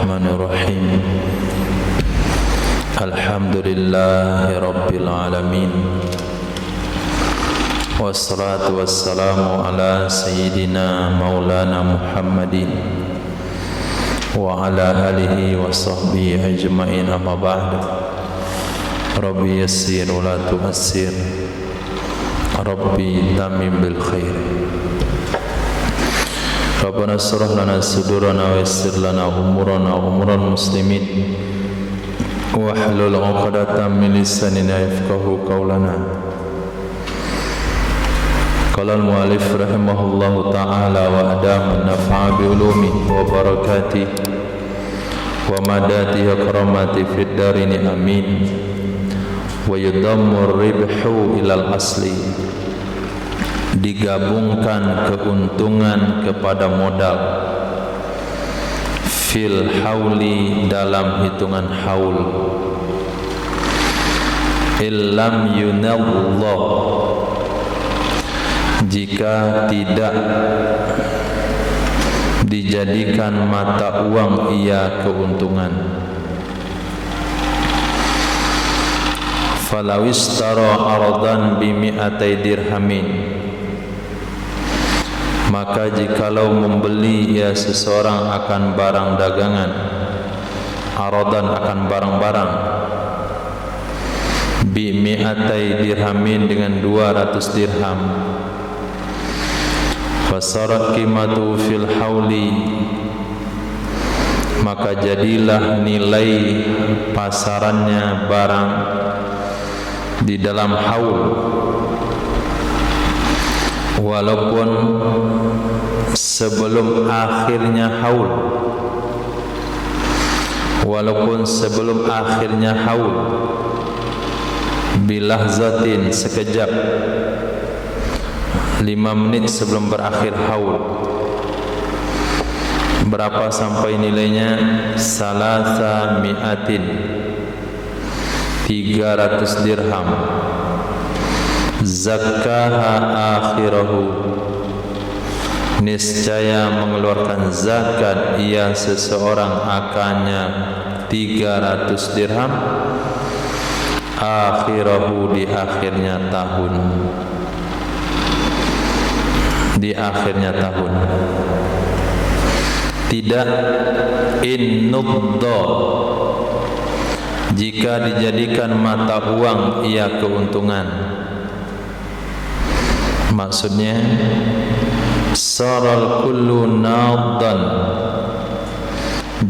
Bismillahirrahmanirrahim. Alhamdulillahi Rabbil Alamin. Wassalatu wassalamu ala Sayyidina Maulana Muhammadin wa ala alihi wa sahbihi ajma'in, amma ba'du. Rabbi yassir wa la tu'assir, Rabbi tamim bil khair. Rabbana shrah lana sudurana wa yassir lana umurana wa umural muslimin wa hlul 'uqdatam min lisanina yafqahu qawlana. Qala al-mu'allif rahimahullahu ta'ala wa adama nafa'a bi ulumi wa barakati wa madati wa karamati fid darini amin. Wa yudammu ribhu ilal asli, digabungkan keuntungan kepada modal, fil hauli dalam hitungan haul, illam yunallah jika tidak dijadikan mata uang ia keuntungan. Falawistara ardan bimi'atai dirhamin, maka jikalau membeli ia seseorang akan barang dagangan, aradan akan barang-barang, bimi'atai dirhamin dengan 200 dirham, fasarat qimatu fil hauli, maka jadilah nilai pasarannya barang di dalam haul, walaupun sebelum akhirnya haul, bilahzatin sekejap, 5 menit sebelum berakhir haul. Berapa sampai nilainya? Salasa mi'atin, 300 dirham. Zakkaha akhirahu, niscaya mengeluarkan zakat ia seseorang akannya 300 dirham, akhirahu di akhirnya tahun, tidak innudda jika dijadikan mata uang ia keuntungan. Maksudnya saral kullu nadan,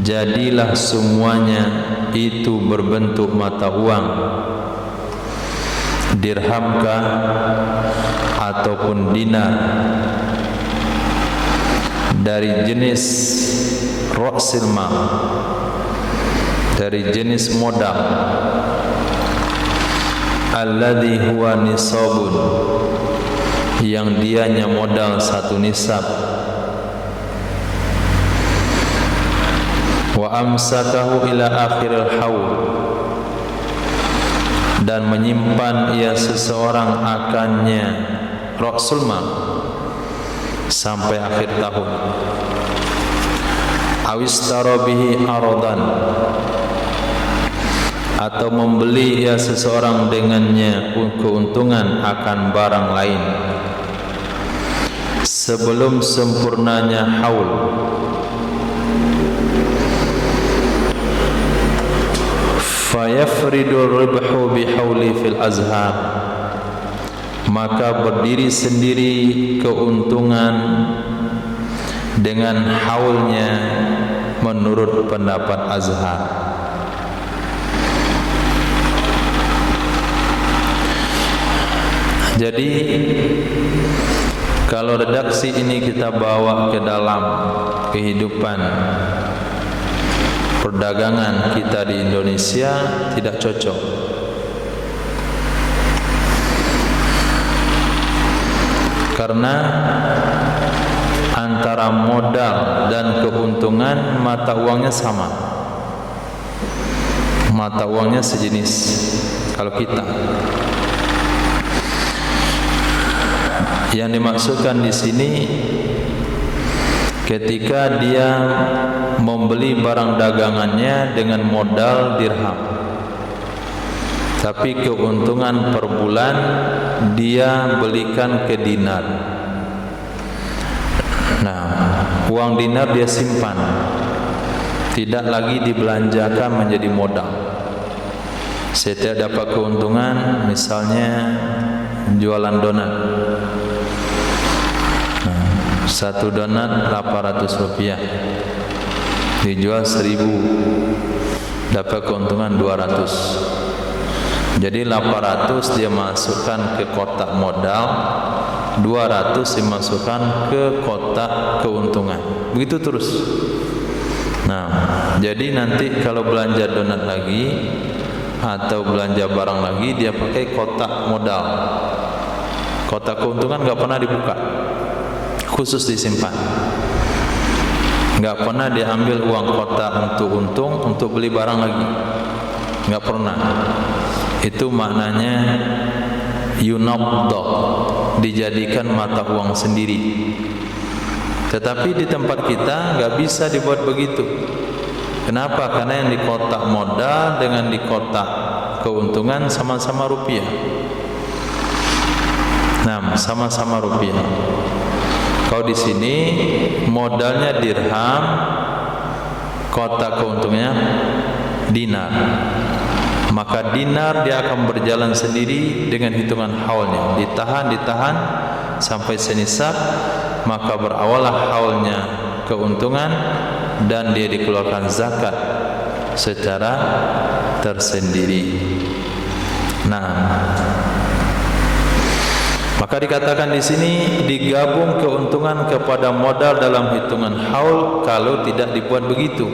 jadilah semuanya itu berbentuk mata uang, dirhamkah ataupun dinar, dari jenis ra'sil mal, dari jenis modal, alladhi huwa nisabun, yang dianya modal 1 nisab, wa amsakahu ila akhiril haul, dan menyimpan ia seseorang akannya ra'sul mal sampai akhir tahun. Awistara bihi aradan, atau membeli ia seseorang dengannya keuntungan akan barang lain sebelum sempurnanya haul. Fayafridu ribhu bihauli fil azhar, maka berdiri sendiri keuntungan dengan haulnya menurut pendapat Azhar. Jadi kalau redaksi ini kita bawa ke dalam kehidupan perdagangan kita di Indonesia, tidak cocok. Karena antara modal dan keuntungan mata uangnya sama, mata uangnya sejenis. Kalau kita, yang dimaksudkan di sini ketika dia membeli barang dagangannya dengan modal dirham, tapi keuntungan per bulan dia belikan ke dinar. Nah, uang dinar dia simpan, tidak lagi dibelanjakan menjadi modal. Setiap dapat keuntungan, misalnya jualan donat, satu donat 800 rupiah, dijual 1000, dapat keuntungan 200. Jadi 800 dia masukkan ke kotak modal, 200 dimasukkan ke kotak keuntungan. Begitu terus. Nah, jadi nanti kalau belanja donat lagi atau belanja barang lagi, dia pakai kotak modal. Kotak keuntungan nggak pernah dibuka, khusus disimpan. Nggak pernah diambil uang kotak untuk untung untuk beli barang lagi, nggak pernah. Itu maknanya yunabdah, dijadikan mata uang sendiri. Tetapi di tempat kita nggak bisa dibuat begitu. Kenapa? Karena yang di kotak modal dengan di kotak keuntungan sama-sama rupiah. Nah, sama-sama rupiah. Kalau di sini modalnya dirham, kotak keuntungannya dinar, maka dinar dia akan berjalan sendiri dengan hitungan haulnya, ditahan sampai senisab, maka berawallah haulnya keuntungan dan dia dikeluarkan zakat secara tersendiri. Nah, maka dikatakan di sini digabung keuntungan kepada modal dalam hitungan haul kalau tidak dibuat begitu.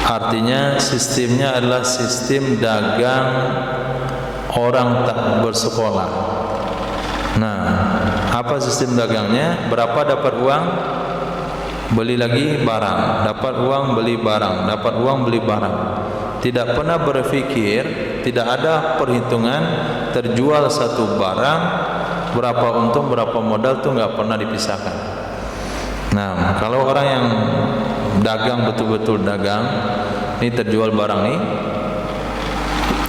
Artinya sistemnya adalah sistem dagang orang tak bersekolah. Nah, apa sistem dagangnya? Berapa dapat uang, beli lagi barang, dapat uang beli barang, dapat uang beli barang. Tidak pernah berpikir, tidak ada perhitungan terjual satu barang berapa untung berapa modal, tuh nggak pernah dipisahkan. Nah, kalau orang yang dagang betul-betul dagang, ini terjual barang nih,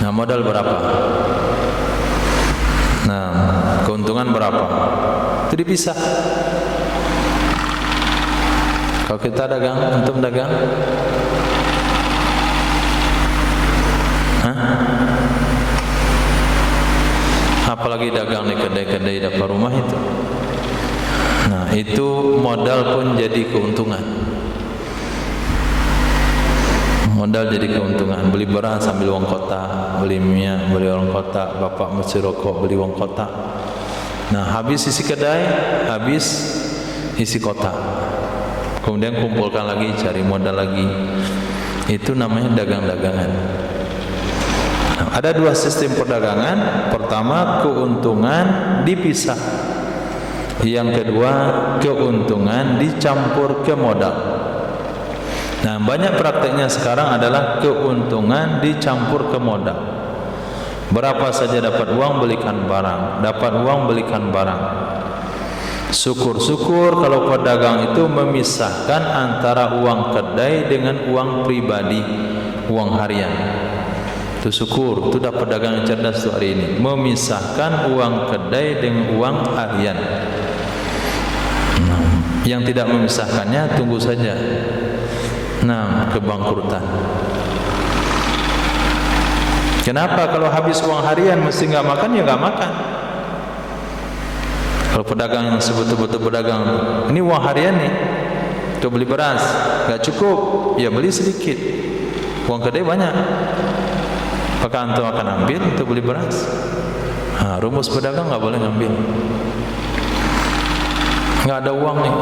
nah modal berapa, nah keuntungan berapa, itu dipisah. Kalau kita dagang, antum dagang, apalagi dagang di kedai-kedai depan rumah itu. Nah, itu modal pun jadi keuntungan. Modal jadi keuntungan. Beli beras sambil uang kotak, beli minyak beli uang kotak, bapak mesti rokok beli uang kotak. Nah, habis isi kedai, habis isi kotak, kemudian kumpulkan lagi, cari modal lagi. Itu namanya dagang-dagangan. Nah, ada dua sistem perdagangan. Pertama, keuntungan dipisah. Yang kedua, keuntungan dicampur ke modal. Nah, banyak prakteknya sekarang adalah keuntungan dicampur ke modal. Berapa saja dapat uang belikan barang, dapat uang belikan barang. Syukur-syukur kalau pedagang itu memisahkan antara uang kedai dengan uang pribadi, uang harian. Itu syukur, itu dapat pedagang yang cerdas tuh hari ini, memisahkan uang kedai dengan uang harian. Yang tidak memisahkannya tunggu saja, nah, kebangkrutan. Kenapa? Kalau habis uang harian mesti nggak makan, ya nggak makan. Kalau pedagang yang betul-betul pedagang, ini uang harian nih, untuk beli beras nggak cukup, ya beli sedikit. Uang kedai banyak, maka antum akan ambil untuk beli beras. Nah, rumus pedagang nggak boleh ngambil. Nggak ada uang nih,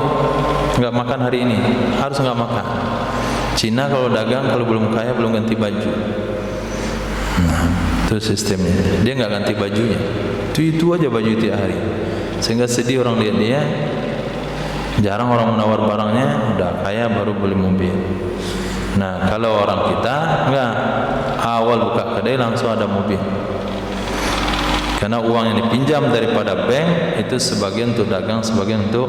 nggak makan hari ini, harus nggak makan. Cina kalau dagang, kalau belum kaya belum ganti baju. Nah, itu sistemnya. Dia nggak ganti bajunya, itu aja baju tiap hari, sehingga sedih orang lihat dia. Jarang orang menawar barangnya, udah kaya baru beli mobil. Nah, kalau orang kita nggak, awal buka kedai langsung ada mobil. Karena uang yang dipinjam daripada bank itu sebagian untuk dagang, sebagian untuk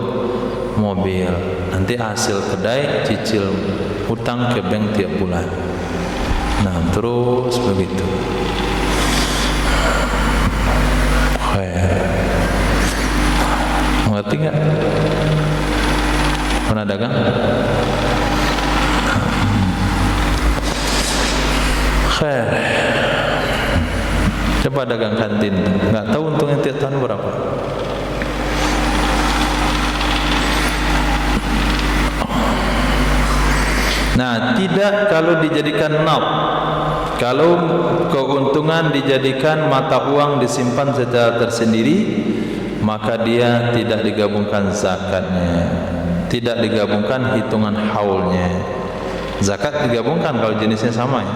mobil. Nanti hasil kedai cicil utang ke bank tiap bulan. Nah, terus begitu. Mengerti nggak? Pernah dagang? Khair. Coba dagang kantin, nggak tahu untungnya tiap tahun berapa. Nah, tidak kalau dijadikan nab. Kalau keuntungan dijadikan mata uang disimpan secara tersendiri, maka dia tidak digabungkan zakatnya, tidak digabungkan hitungan haulnya. Zakat digabungkan kalau jenisnya sama ya.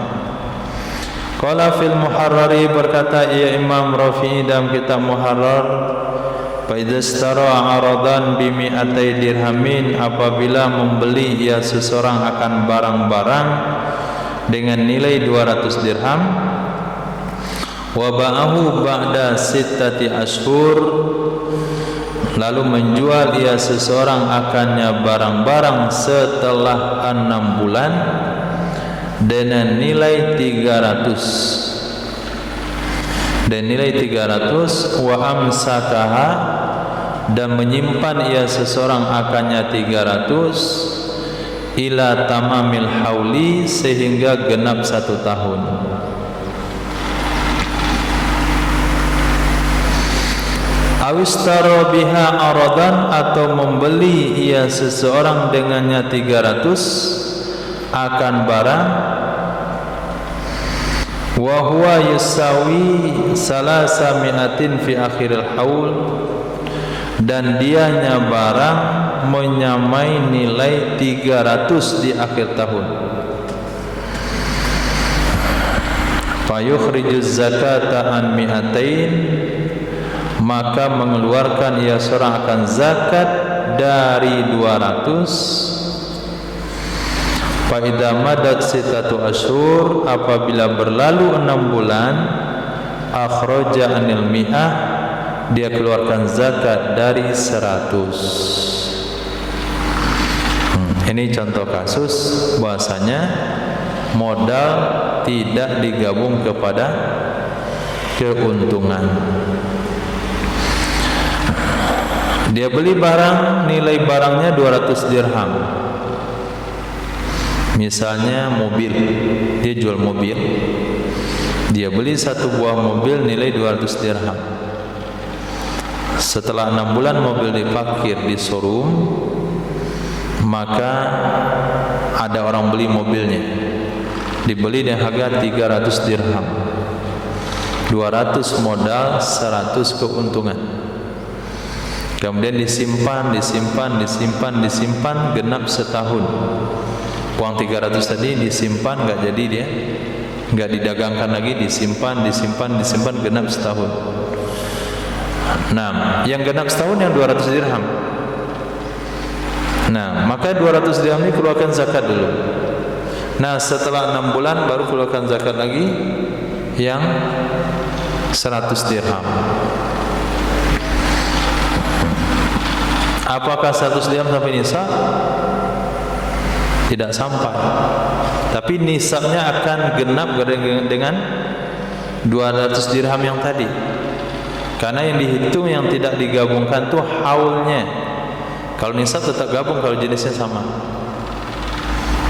Qala fil Muharrari, berkata ia Imam Rafi'i dalam kitab Muharrar, fa idza istara 'aradan bi mi'atai dirhamin, apabila membeli ia seseorang akan barang-barang dengan nilai 200 dirham, wa ba'ahu ba'da sittati ashhur, lalu menjual ia seseorang akannya barang-barang setelah 6 bulan dengan nilai 300, dan nilai 300, wa amsakaha, dan menyimpan ia seseorang akannya 300 ila tamamil hauli, sehingga genap 1 tahun. Awistaro biha aradan, atau membeli ia seseorang dengannya 300 akan barang, wa huwa yusawi salasa mi'atin fi akhiril haul, dan dianya barang menyamai nilai 300 di akhir tahun. Fa yukhrijuz zakata an mi'atain, maka mengeluarkan ia seorang akan zakat dari 200. Fa idza madat sittatu ashhur, apabila berlalu 6 bulan, akhraja anil mi'ah, dia keluarkan zakat dari 100. Ini contoh kasus bahasanya modal tidak digabung kepada keuntungan. Dia beli barang, nilai barangnya 200 dirham. Misalnya mobil, dia jual mobil, dia beli 1 buah mobil nilai 200 dirham. Setelah 6 bulan mobil diparkir di showroom, maka ada orang beli mobilnya, dibeli dengan harga 300 dirham, 200 modal, 100 keuntungan. Kemudian disimpan, genap setahun. Uang 300 tadi disimpan, nggak jadi dia, nggak didagangkan lagi, disimpan, genap setahun. Nah, yang genap setahun yang 200 dirham. Nah, maka 200 dirham ini keluarkan zakat dulu. Nah, setelah 6 bulan baru keluarkan zakat lagi yang 100 dirham. Apakah 100 dirham sampai nisab? Tidak sampai. Tapi nisabnya akan genap dengan 200 dirham yang tadi. Karena yang dihitung yang tidak digabungkan itu haulnya. Kalau nisab tetap gabung kalau jenisnya sama.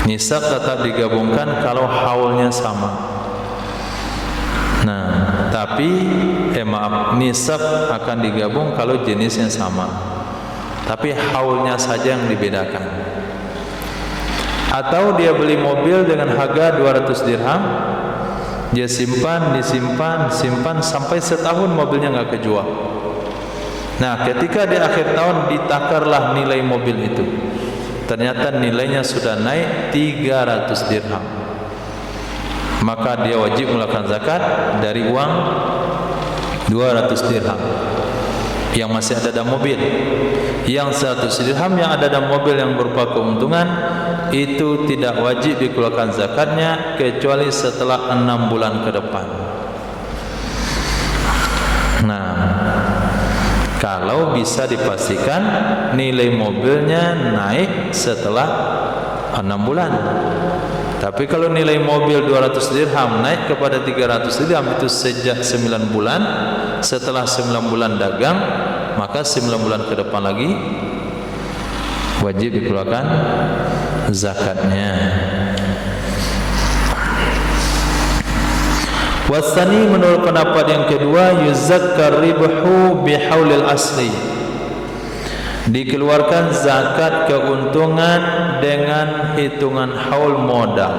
Nisab tetap digabungkan kalau haulnya sama. Nah, tapi nisab akan digabung kalau jenisnya sama. Tapi haulnya saja yang dibedakan. Atau dia beli mobil dengan harga 200 dirham, dia simpan sampai setahun mobilnya nggak kejual. Nah, ketika di akhir tahun ditakarlah nilai mobil itu, ternyata nilainya sudah naik 300 dirham, maka dia wajib mengeluarkan zakat dari uang 200 dirham yang masih ada dalam mobil. Yang 100 dirham yang ada dalam mobil yang berupa keuntungan itu tidak wajib dikeluarkan zakatnya kecuali setelah 6 bulan ke depan. Nah, kalau bisa dipastikan nilai mobilnya naik setelah 6 bulan. Tapi kalau nilai mobil 200 dirham naik kepada 300 dirham itu sejak 9 bulan, setelah 9 bulan dagang, maka 9 bulan ke depan lagi wajib dikeluarkan zakatnya. Wasani, menurut pendapat yang kedua, yuzakkar ribhu bihaulil asli, dikeluarkan zakat keuntungan dengan hitungan haul modal.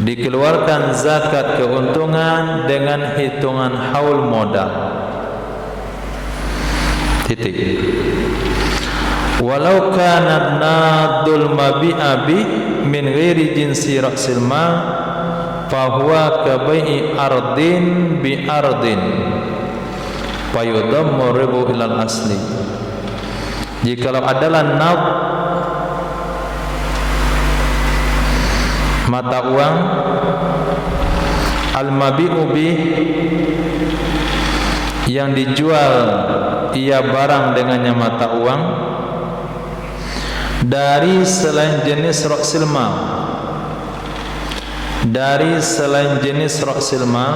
Dikeluarkan zakat keuntungan dengan hitungan haul modal. Titik. Walau kana nadul mabi'a bi min ghairi jinsi ra'sil mal fahuwa kabai'i ardin bi ardin fayudammu ribu ilal asli. Jikalau adalah nab mata uang al-mabi'u bi, yang dijual ia barang dengannya mata uang dari selain jenis ra'sil mal, dari selain jenis ra'sil mal,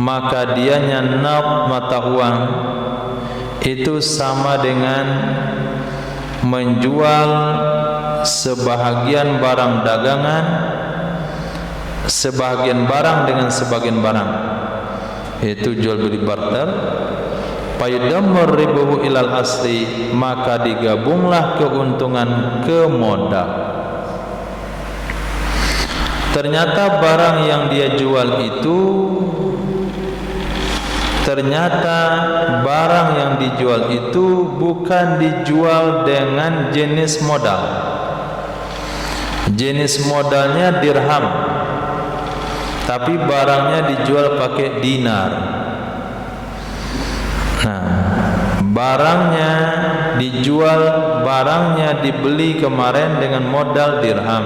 maka dianya nab mata uang itu sama dengan menjual sebahagian barang dagangan, sebahagian barang dengan sebagian barang, itu jual beli barter. Fayudammur ribuhu ilal asli, maka digabunglah keuntungan ke modal. Ternyata barang yang dia jual itu, ternyata barang yang dijual itu bukan dijual dengan jenis modal. Jenis modalnya dirham, tapi barangnya dijual pakai dinar. Nah, barangnya dijual, barangnya dibeli kemarin dengan modal dirham.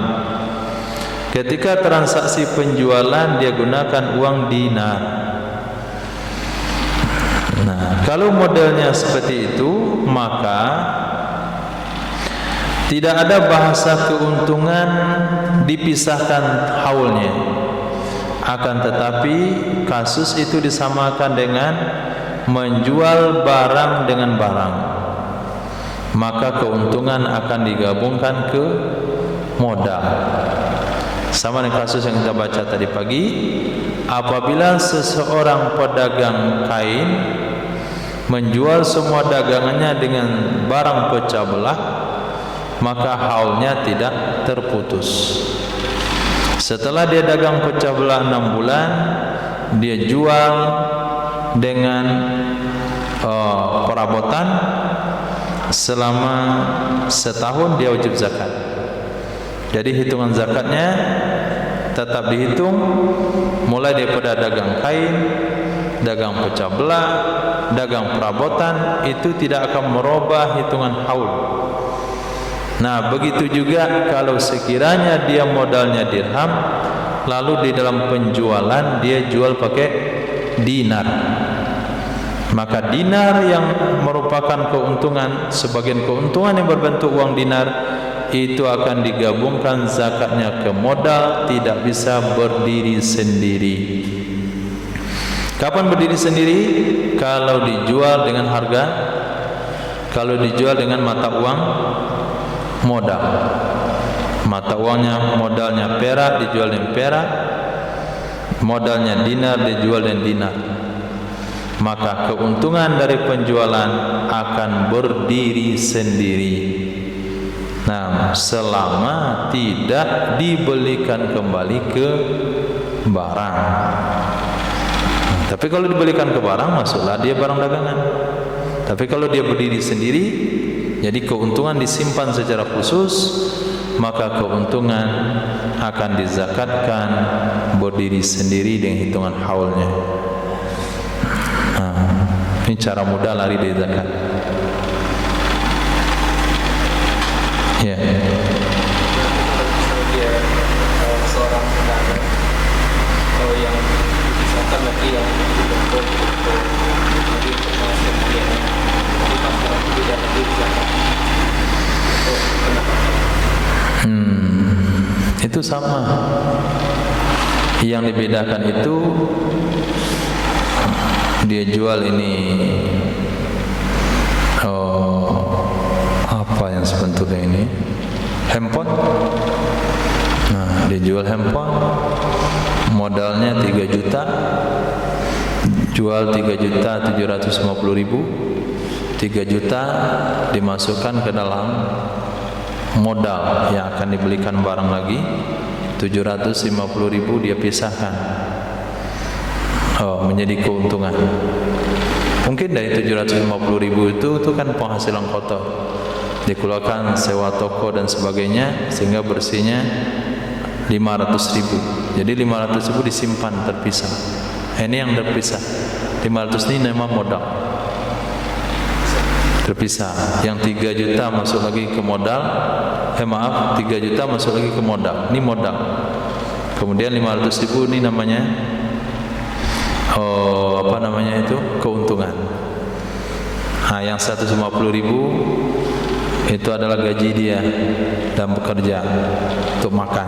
Ketika transaksi penjualan dia gunakan uang dinar. Nah, kalau modelnya seperti itu, maka tidak ada bahasa keuntungan dipisahkan haulnya. Akan tetapi kasus itu disamakan dengan menjual barang dengan barang, maka keuntungan akan digabungkan ke modal. Sama dengan kasus yang kita baca tadi pagi, apabila seseorang pedagang kain menjual semua dagangannya dengan barang pecah belah, maka haulnya tidak terputus. Setelah dia dagang pecah belah 6 bulan, dia jual dengan perabotan selama setahun, dia wajib zakat. Jadi hitungan zakatnya tetap dihitung mulai daripada dagang kain, dagang pecah belah, dagang perabotan, itu tidak akan merubah hitungan haul. Nah, begitu juga kalau sekiranya dia modalnya dirham, lalu di dalam penjualan dia jual pakai dinar, maka dinar yang merupakan keuntungan, sebagian keuntungan yang berbentuk uang dinar, itu akan digabungkan zakatnya ke modal, tidak bisa berdiri sendiri. Kapan berdiri sendiri? Kalau dijual dengan harga, kalau dijual dengan mata uang modal. Mata uangnya, modalnya perak, dijual dengan perak. Modalnya dinar, dijual dengan dinar. Maka keuntungan dari penjualan akan berdiri sendiri. Nah, selama tidak dibelikan kembali ke barang. Tapi kalau dibelikan ke barang, masuklah dia barang dagangan. Tapi kalau dia berdiri sendiri, jadi keuntungan disimpan secara khusus, maka keuntungan akan dizakatkan berdiri sendiri dengan hitungan haulnya. Ini cara mudah lari dari zakat. Ya. Dia seorang pedagang, kalau yang misalkan lagi yang bentuk Itu sama. Yang dibedakan itu dia jual ini apa yang sebetulnya ini handphone. Nah, dia jual handphone, modalnya 3 juta, jual 3.750.000, 3 juta dimasukkan ke dalam modal yang akan dibelikan barang lagi, 750.000 dia pisahkan. Menjadi keuntungan. Mungkin dari 750.000 itu kan penghasilan kotor, dikeluarkan sewa toko dan sebagainya, sehingga bersihnya 500.000. Jadi 500.000 disimpan terpisah. Ini yang terpisah. 500 ini memang modal terpisah. Yang 3 juta masuk lagi ke modal. 3 juta masuk lagi ke modal. Ini modal. Kemudian 500.000 ini namanya keuntungan. Nah, yang 150.000 itu adalah gaji dia dan bekerja untuk makan.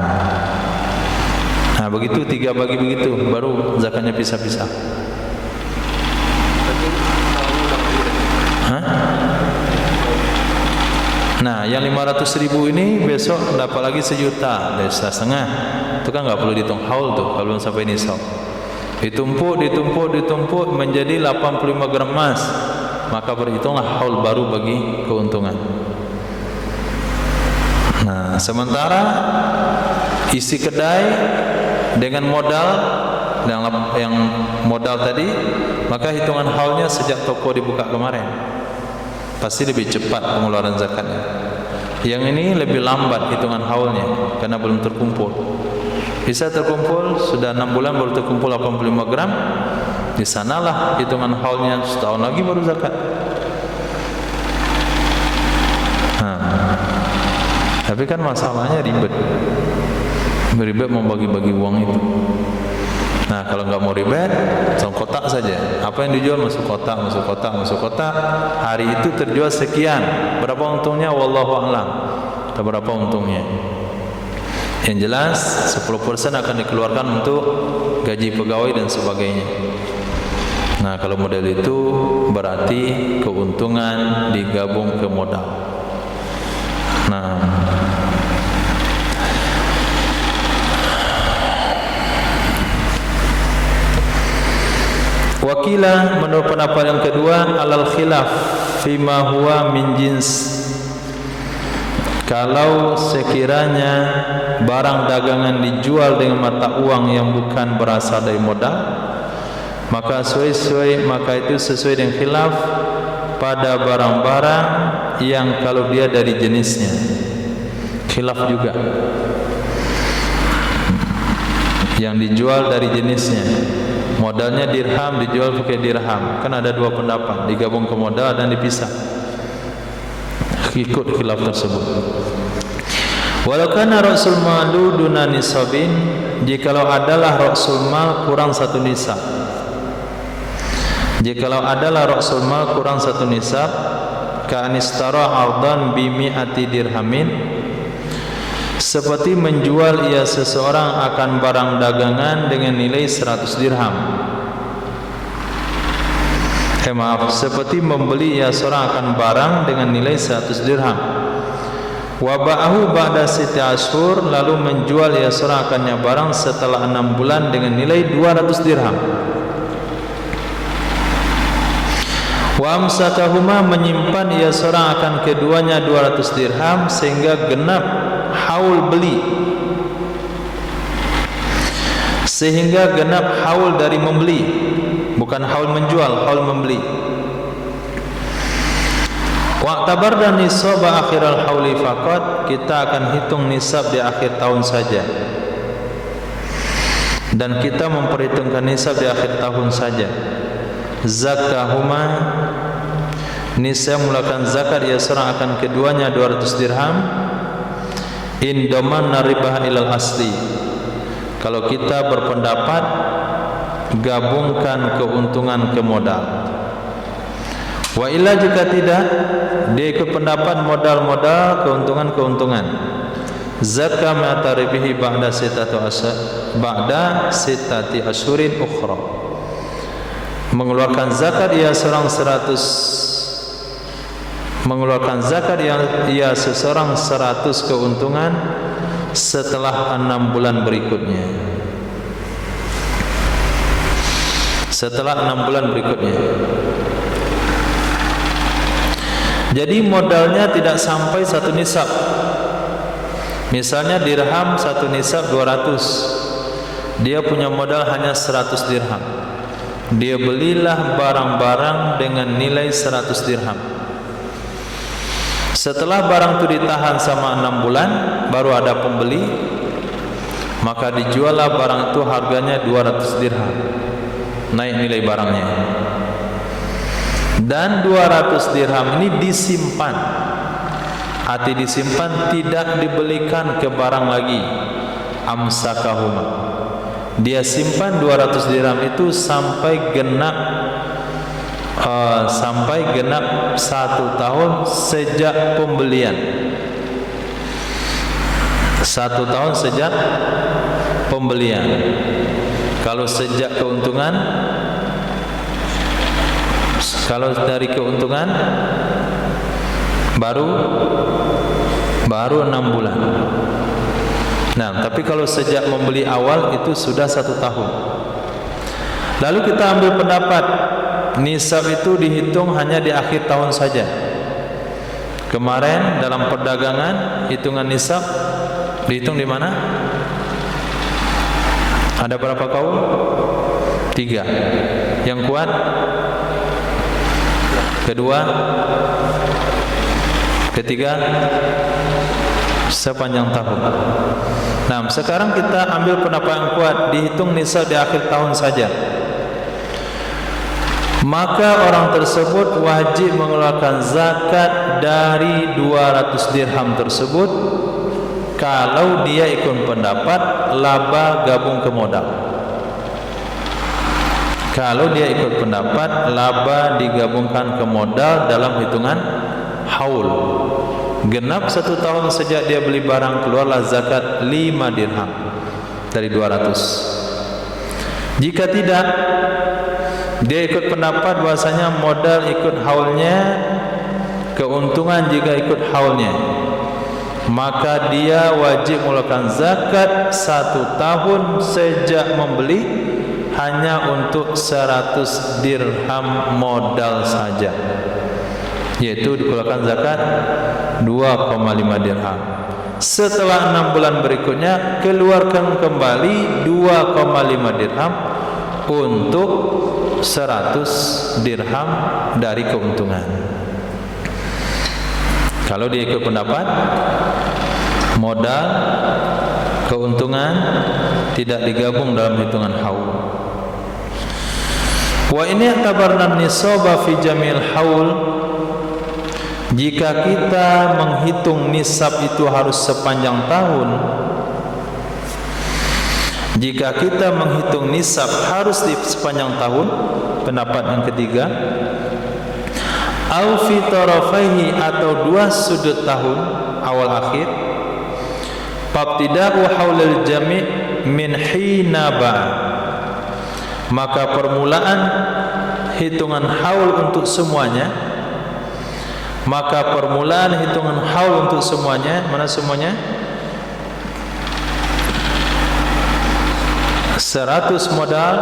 Nah, begitu 3 bagi begitu, baru zakatnya pisah-pisah. Nah, yang 500.000 ini besok dapat lagi 1 juta, dari 1,5. Itu kan nggak perlu dihitung haul tuh kalau belum sampai nisab. Ditumpuk menjadi 85 gram emas, maka berhitunglah haul baru bagi keuntungan. Nah, sementara isi kedai dengan modal yang modal tadi, maka hitungan haulnya sejak toko dibuka kemarin. Pasti lebih cepat pengeluaran zakatnya. Yang ini lebih lambat hitungan haulnya karena belum terkumpul. Bisa terkumpul sudah 6 bulan baru terkumpul 85 gram. Di sanalah hitungan haulnya setahun lagi baru zakat. Tapi kan masalahnya ribet mau bagi-bagi uang itu. Nah, kalau nggak mau ribet, langsung kotak saja. Apa yang dijual masuk kotak. Hari itu terjual sekian. Berapa untungnya? Wallahu a'lam. Berapa untungnya? Yang jelas 10% akan dikeluarkan untuk gaji pegawai dan sebagainya. Nah, kalau model itu berarti keuntungan digabung ke modal. Nah, wakilah menurut pendapat yang kedua alal khilaf fima huwa min jins. Kalau sekiranya barang dagangan dijual dengan mata uang yang bukan berasal dari modal, maka itu sesuai dengan khilaf pada barang-barang yang kalau dia dari jenisnya. Khilaf juga yang dijual dari jenisnya. Modalnya dirham, dijual pakai dirham. Kan ada 2 pendapat, digabung ke modal dan dipisah. Ikut khilaf tersebut. Walau kana ra'sul malu duna nisabin, jikalau adalah ra'sul mal kurang 1 nisab. Jikalau adalah ra'sul mal kurang 1 nisab, ka anistara ardan bi mi'ati dirhamin, seperti menjual ia seseorang akan barang dagangan dengan nilai 100 dirham. Seperti membeli ia seorang akan barang dengan nilai 100 dirham. Wa ba'ahu ba'da 6 ashur, lalu menjual ia seorang akannya barang setelah 6 bulan dengan nilai 200 dirham. Wa amsakahuma, menyimpan ia seorang akan keduanya 200 dirham sehingga genap haul beli, sehingga genap haul dari membeli, bukan haul menjual, haul membeli. Wa'tabar dan nisab akhiral hauli faqat, kita akan hitung nisab di akhir tahun saja, dan kita memperhitungkan nisab di akhir tahun saja. Zakahuma, nisab mulakan zakat ia seorang akan keduanya 200 dirham. In damanna ribah ilal asli, kalau kita berpendapat gabungkan keuntungan ke modal. Wa illa, jika tidak, dia ikut pendapat modal-modal, keuntungan-keuntungan. zakka ma taribihi ba'da sittati asyurin ukhra. Mengeluarkan zakat ia seseorang 100 keuntungan setelah 6 bulan berikutnya. Jadi modalnya tidak sampai 1 nisab. Misalnya dirham 1 nisab 200. Dia punya modal hanya 100 dirham. Dia belilah barang-barang dengan nilai 100 dirham. Setelah barang itu ditahan sama 6 bulan, baru ada pembeli, maka dijuallah barang itu harganya 200 dirham. Naik nilai barangnya. Dan 200 dirham ini disimpan. Arti disimpan, tidak dibelikan ke barang lagi. Amsakahuma. Dia simpan 200 dirham itu sampai genap 1 tahun sejak pembelian. 1 tahun sejak pembelian. Kalau sejak keuntungan, kalau dari keuntungan baru 6 bulan. Nah, tapi kalau sejak membeli awal itu sudah 1 tahun. Lalu kita ambil pendapat nisab itu dihitung hanya di akhir tahun saja. Kemarin dalam perdagangan hitungan nisab dihitung di mana? Ada berapa kaum? 3. Yang kuat? Kedua? Ketiga? Sepanjang tahun. Nah, sekarang kita ambil pendapat yang kuat, dihitung nisab di akhir tahun saja. Maka orang tersebut wajib mengeluarkan zakat dari 200 dirham tersebut kalau dia ikut pendapat laba gabung ke modal. Kalau dia ikut pendapat laba digabungkan ke modal dalam hitungan haul. Genap 1 tahun sejak dia beli barang, keluarlah zakat 5 dirham dari 200. Jika tidak, dia ikut pendapat bahwasanya modal ikut haulnya, keuntungan jika ikut haulnya, maka dia wajib mengeluarkan zakat 1 tahun sejak membeli hanya untuk 100 dirham modal saja, yaitu dikeluarkan zakat 2,5 dirham. Setelah 6 bulan berikutnya keluarkan kembali 2,5 dirham untuk 100 dirham dari keuntungan. Kalau dia ikut pendapat modal keuntungan tidak digabung dalam hitungan haul. Wa ini tabarna nisaba fi jamil haul. Jika kita menghitung nisab itu harus sepanjang tahun, jika kita menghitung nisab harus di sepanjang tahun, pendapat yang ketiga, au fi tarafaihi atau 2 sudut tahun awal akhir, fabtida'u haulil jami' min hina ba', maka permulaan hitungan haul untuk semuanya, maka permulaan hitungan haul untuk semuanya, mana semuanya? 100 modal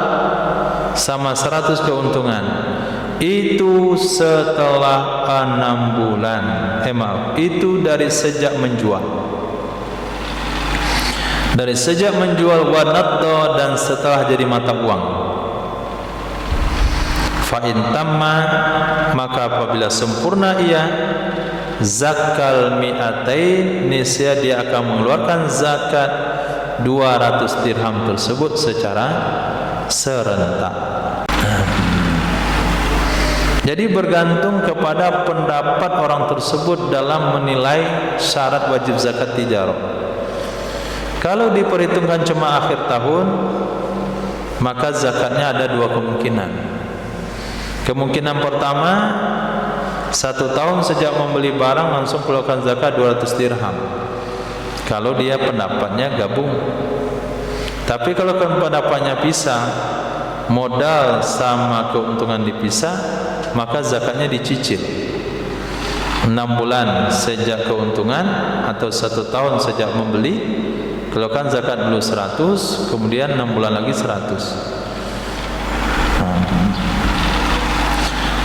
sama 100 keuntungan itu setelah 6 bulan. Itu dari sejak menjual. Dari sejak menjual wanaddo dan setelah jadi mata uang. Fa in tamma, maka apabila sempurna ia, zakal mi'atain, nisya dia akan mengeluarkan zakat 200 dirham tersebut secara serentak. Jadi bergantung kepada pendapat orang tersebut dalam menilai syarat wajib zakat tijarah. Kalau diperhitungkan cuma akhir tahun, maka zakatnya ada 2 kemungkinan. Kemungkinan pertama, 1 tahun sejak membeli barang langsung keluarkan zakat 200 dirham. kalau dia pendapatnya gabung. Tapi kalau pendapatnya pisah, modal sama keuntungan dipisah, maka zakatnya dicicil 6 bulan sejak keuntungan atau 1 tahun sejak membeli. Kalau kan zakat dulu 100, kemudian 6 bulan lagi 100.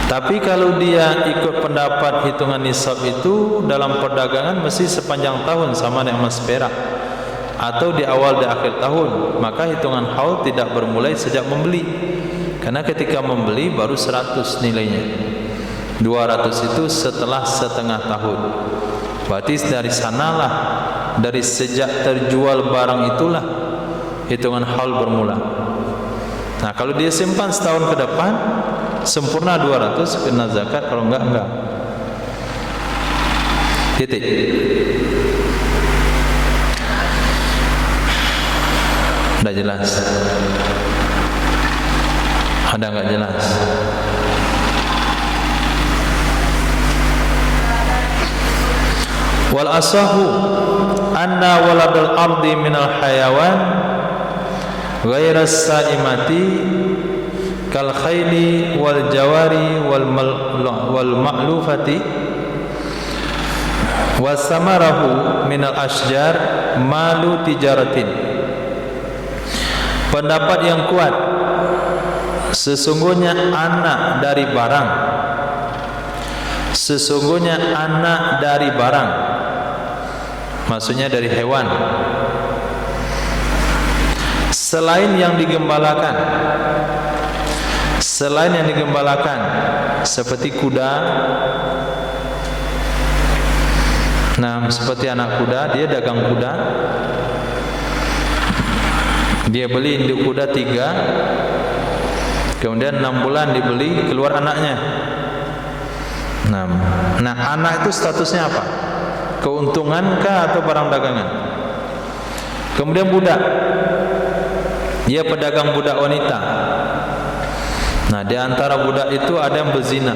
Tapi kalau dia ikut pendapat hitungan nisab itu dalam perdagangan mesti sepanjang tahun sama dengan emas perak, atau di awal di akhir tahun, maka hitungan haul tidak bermulai sejak membeli. Karena ketika membeli baru 100 nilainya. 200 itu setelah setengah tahun. Berarti dari sanalah, dari sejak terjual barang itulah hitungan haul bermula. Nah, kalau dia simpan setahun ke depan, sempurna 200 kena zakat, kalau enggak. Titik. Sudah jelas? Ada enggak jelas? Wal asahu anna waladul ardi minal hayawan ghairas saimati kal khayli wal jawari wal ma'lufati wa samarahu minal asjar malu tijaratin. Pendapat yang kuat, sesungguhnya anak dari barang, sesungguhnya anak dari barang, maksudnya dari hewan, selain yang digembalakan, seperti kuda. Nah, seperti anak kuda, dia dagang kuda, dia beli induk kuda 3, kemudian 6 bulan dibeli, keluar anaknya. Nah, anak itu statusnya apa? Keuntungan kah atau barang dagangan? Kemudian budak, dia pedagang budak wanita. Nah, di antara budak itu ada yang berzina,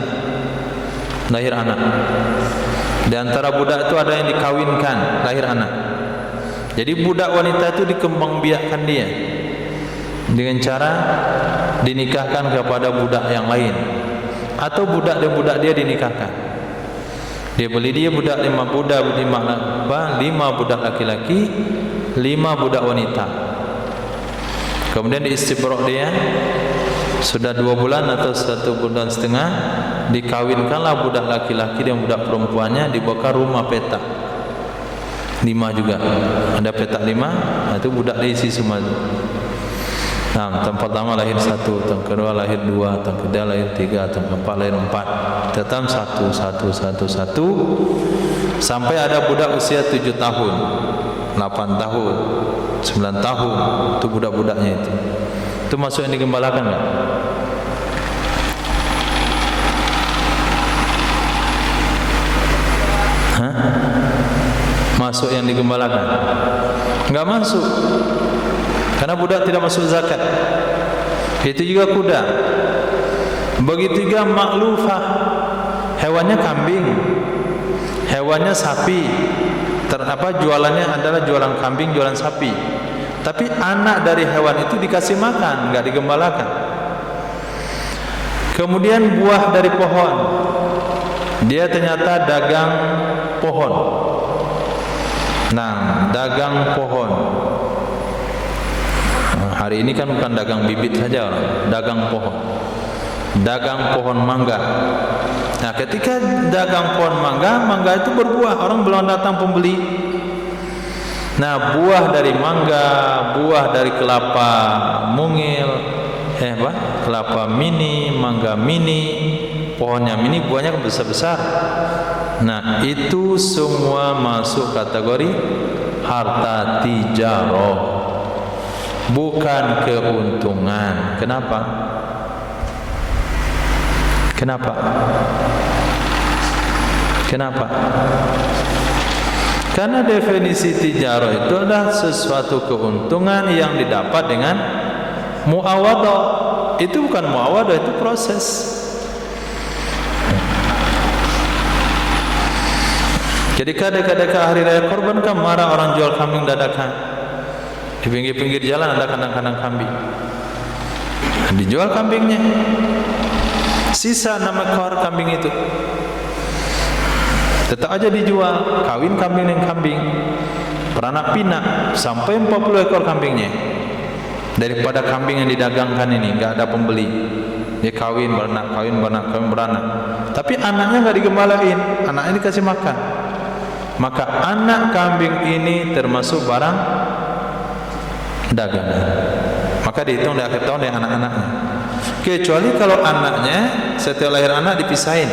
lahir anak. Di antara budak itu ada yang dikawinkan, lahir anak. Jadi budak wanita itu dikembangbiakkan dia dengan cara dinikahkan kepada budak yang lain, atau budak dan budak dia dinikahkan. Dia beli dia budak 5 budak laki-laki, 5 budak wanita. Kemudian diistibrok dia, sudah 2 bulan atau 1 bulan setengah, dikawinkanlah budak laki-laki dan budak perempuannya, dibawa rumah petak 5 juga, ada petak 5, itu budak diisi semua. Nah, tempat pertama lahir 1, tempat kedua lahir 2, tempat ketiga lahir 3, tempat keempat lahir 4. Tetap 1 sampai ada budak usia 7 tahun, 8 tahun, 9 tahun, itu budak-budaknya itu. Itu masuk yang digembalakan enggak? Hah? Masuk yang digembalakan? Enggak masuk. Karena budak tidak masuk zakat. Itu juga kuda. Begitu juga maklufah. Hewannya kambing, hewannya sapi. Jualannya adalah jualan kambing, jualan sapi. Tapi anak dari hewan itu dikasih makan, enggak digembalakan. Kemudian buah dari pohon, dia ternyata dagang pohon. Nah, dagang pohon. Hari ini kan bukan dagang bibit saja orang, dagang pohon. Dagang pohon mangga. Nah, ketika dagang pohon mangga itu berbuah, orang belum datang pembeli. Nah, buah dari mangga, buah dari kelapa mungil, kelapa mini, mangga mini, pohonnya mini, buahnya besar-besar. Nah, itu semua masuk kategori harta tijarah, bukan keuntungan. Kenapa? Karena definisi tijarah itu adalah sesuatu keuntungan yang didapat dengan muawadah. Itu bukan muawadah, itu proses. Jadi kadang-kadang hari raya Kurban kan marah orang jual kambing dadakan. Di pinggir-pinggir jalan ada kandang-kandang kambing. Dijual kambingnya. Sisa 6 ekor kambing itu. Tetap aja dijual, kawin kambing dengan kambing. Beranak pinak sampai 40 ekor kambingnya. Daripada kambing yang didagangkan ini enggak ada pembeli. Dia kawin beranak, kawin beranak, kawin beranak. Tapi anaknya enggak digembalain, anaknya dikasih makan. Maka anak kambing ini termasuk barang dagangan. Maka dihitung di akhir tahun dengan anak-anaknya. Kecuali kalau anaknya setiap lahir anak dipisahin.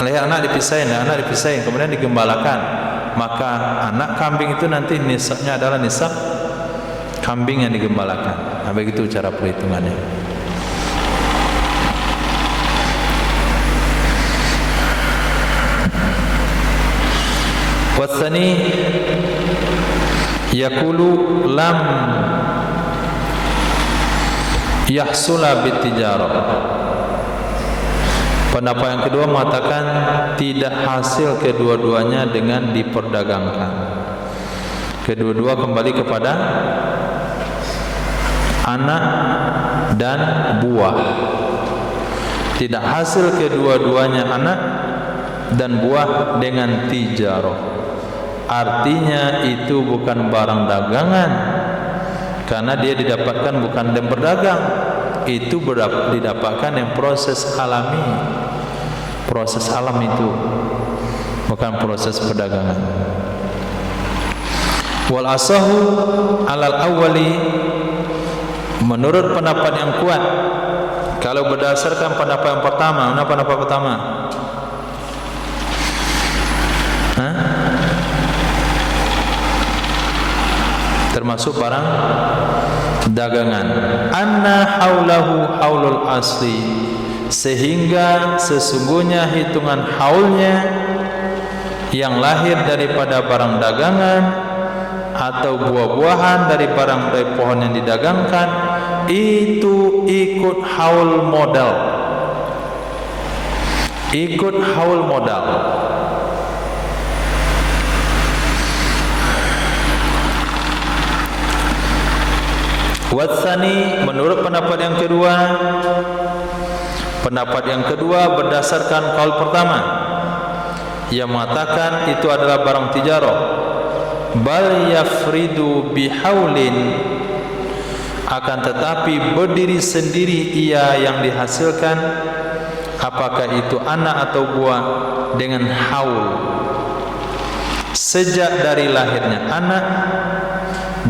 Lahir anak dipisahin, anak dipisahin, kemudian digembalakan. Maka anak kambing itu nanti nisabnya adalah nisab kambing yang digembalakan. Nah, begitu cara perhitungannya. Wasani yaqulu lam yahsula bitijarah. Pendapat yang kedua mengatakan tidak hasil kedua-duanya dengan diperdagangkan. Kedua-dua kembali kepada anak dan buah. Tidak hasil kedua-duanya anak dan buah dengan tijarah. Artinya itu bukan barang dagangan, karena dia didapatkan bukan dengan berdagang. Itu didapatkan yang proses alami. Proses alam itu bukan proses perdagangan. Wal asahu alal awwali, menurut pendapat yang kuat, kalau berdasarkan pendapat yang pertama. Mana pendapat pertama? Termasuk barang dagangan. Anna haulahu haulul asli, sehingga sesungguhnya hitungan haulnya yang lahir daripada barang dagangan atau buah-buahan dari pohon yang didagangkan itu ikut haul modal. Ikut haul modal. Watsani, menurut pendapat yang kedua, berdasarkan kaul pertama yang mengatakan itu adalah barang tijarah, bal yafridu bihaulin, akan tetapi berdiri sendiri ia yang dihasilkan, apakah itu anak atau buah, dengan haul sejak dari lahirnya anak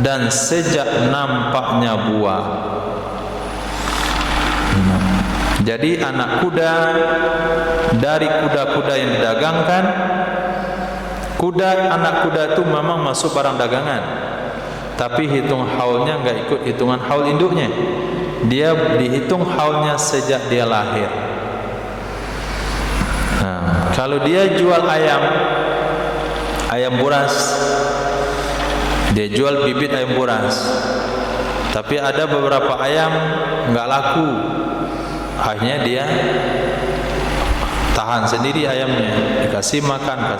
dan sejak nampaknya buah. Jadi anak kuda dari kuda-kuda yang didagangkan, anak kuda itu memang masuk barang dagangan, tapi hitung haulnya enggak ikut hitungan haul induknya. Dia dihitung haulnya sejak dia lahir. Nah, kalau dia jual ayam buras, dia jual bibit ayam buras, tapi ada beberapa ayam enggak laku, akhirnya dia tahan sendiri ayamnya, dikasih makan.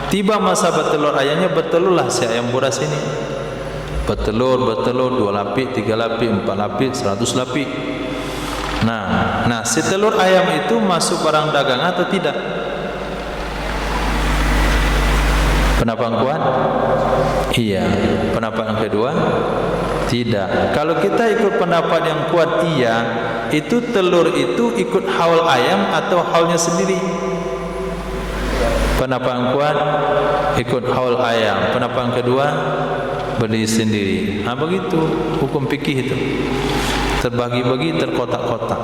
Tiba masa bertelur ayamnya, bertelurlah si ayam buras ini. Bertelur 2 lapis, 3 lapis, 4 lapis, 100 lapis. Nah, si telur ayam itu masuk barang dagangan atau tidak? Pendapat yang kuat? Iya. Pendapat yang kedua? Tidak. Kalau kita ikut pendapat yang kuat, iya, itu telur itu ikut haul ayam atau haulnya sendiri? Pendapat yang kuat ikut haul ayam. Pendapat yang kedua berdiri sendiri. Nah, begitu hukum fikih itu. Terbagi-bagi, terkotak-kotak.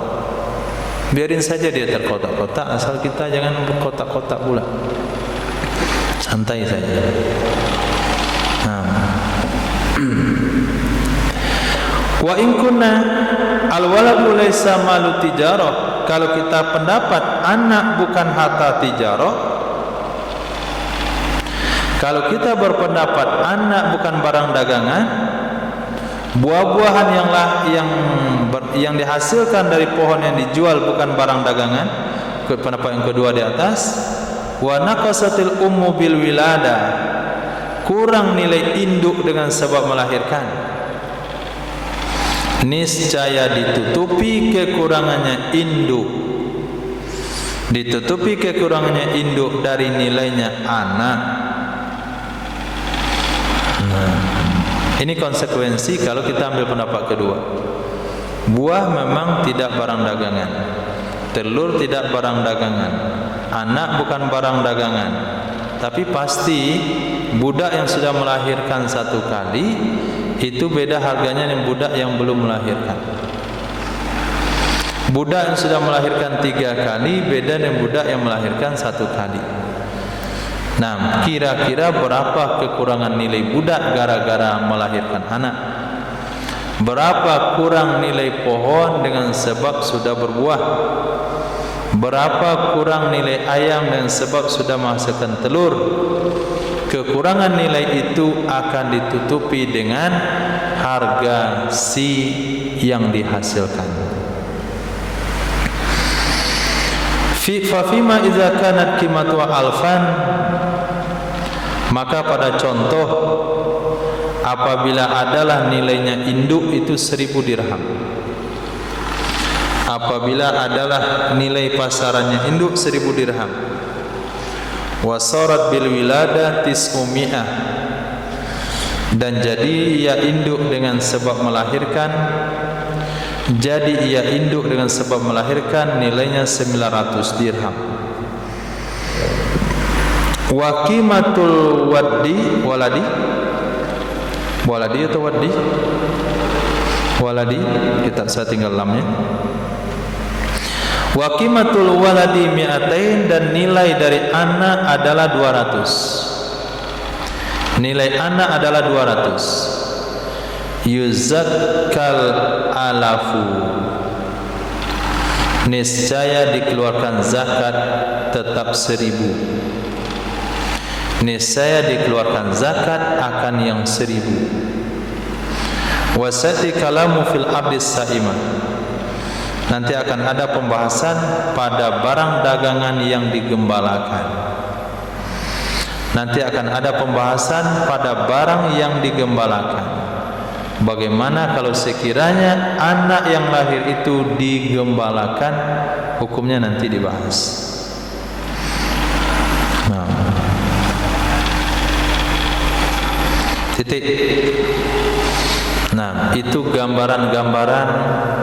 Biarin saja dia terkotak-kotak, asal kita jangan berkotak-kotak pula. Santai saja. Wa in kunna al-waladu laysa malu tijarah, kalau kita pendapat anak bukan harta tijarah, kalau kita berpendapat anak bukan barang dagangan, buah-buahan yang dihasilkan dari pohon yang dijual bukan barang dagangan, pendapat yang kedua di atas, Wa naqasatil ummu bil wilada, kurang nilai induk dengan sebab melahirkan, niscaya ditutupi kekurangannya induk, ditutupi kekurangannya induk dari nilainya anak. Ini konsekuensi kalau kita ambil pendapat kedua. Buah memang tidak barang dagangan, telur tidak barang dagangan, anak bukan barang dagangan. Tapi pasti budak yang sudah melahirkan satu kali itu beda harganya dengan budak yang belum melahirkan. Budak yang sudah melahirkan 3 kali beda dengan budak yang melahirkan 1 kali. Nah, kira-kira berapa kekurangan nilai budak gara-gara melahirkan anak? Berapa kurang nilai pohon dengan sebab sudah berbuah? Berapa kurang nilai ayam dengan sebab sudah menghasilkan telur? Kekurangan nilai itu akan ditutupi dengan harga si yang dihasilkan. Fafima idza kanat qimatu alfan, maka pada contoh apabila adalah nilainya induk itu 1000 dirham, apabila adalah nilai pasarannya induk 1000 dirham, wasarat bil wilada 900, dan jadi ia induk dengan sebab melahirkan, jadi ia induk dengan sebab melahirkan nilainya 900 dirham. Wa qimatul waladi atau waladi, kita saya tinggal lamnya. Wa qimatul waladi 200, dan nilai dari anak adalah 200. Nilai anak adalah 200. Yuzakkal alafu, niscaya dikeluarkan zakat tetap 1000. Niscaya dikeluarkan zakat akan yang 1000. Wasati kalamu fil abdis saimah, nanti akan ada pembahasan pada barang dagangan yang digembalakan. Nanti akan ada pembahasan pada barang yang digembalakan. Bagaimana kalau sekiranya anak yang lahir itu digembalakan, hukumnya nanti dibahas. Titik. Nah, itu gambaran-gambaran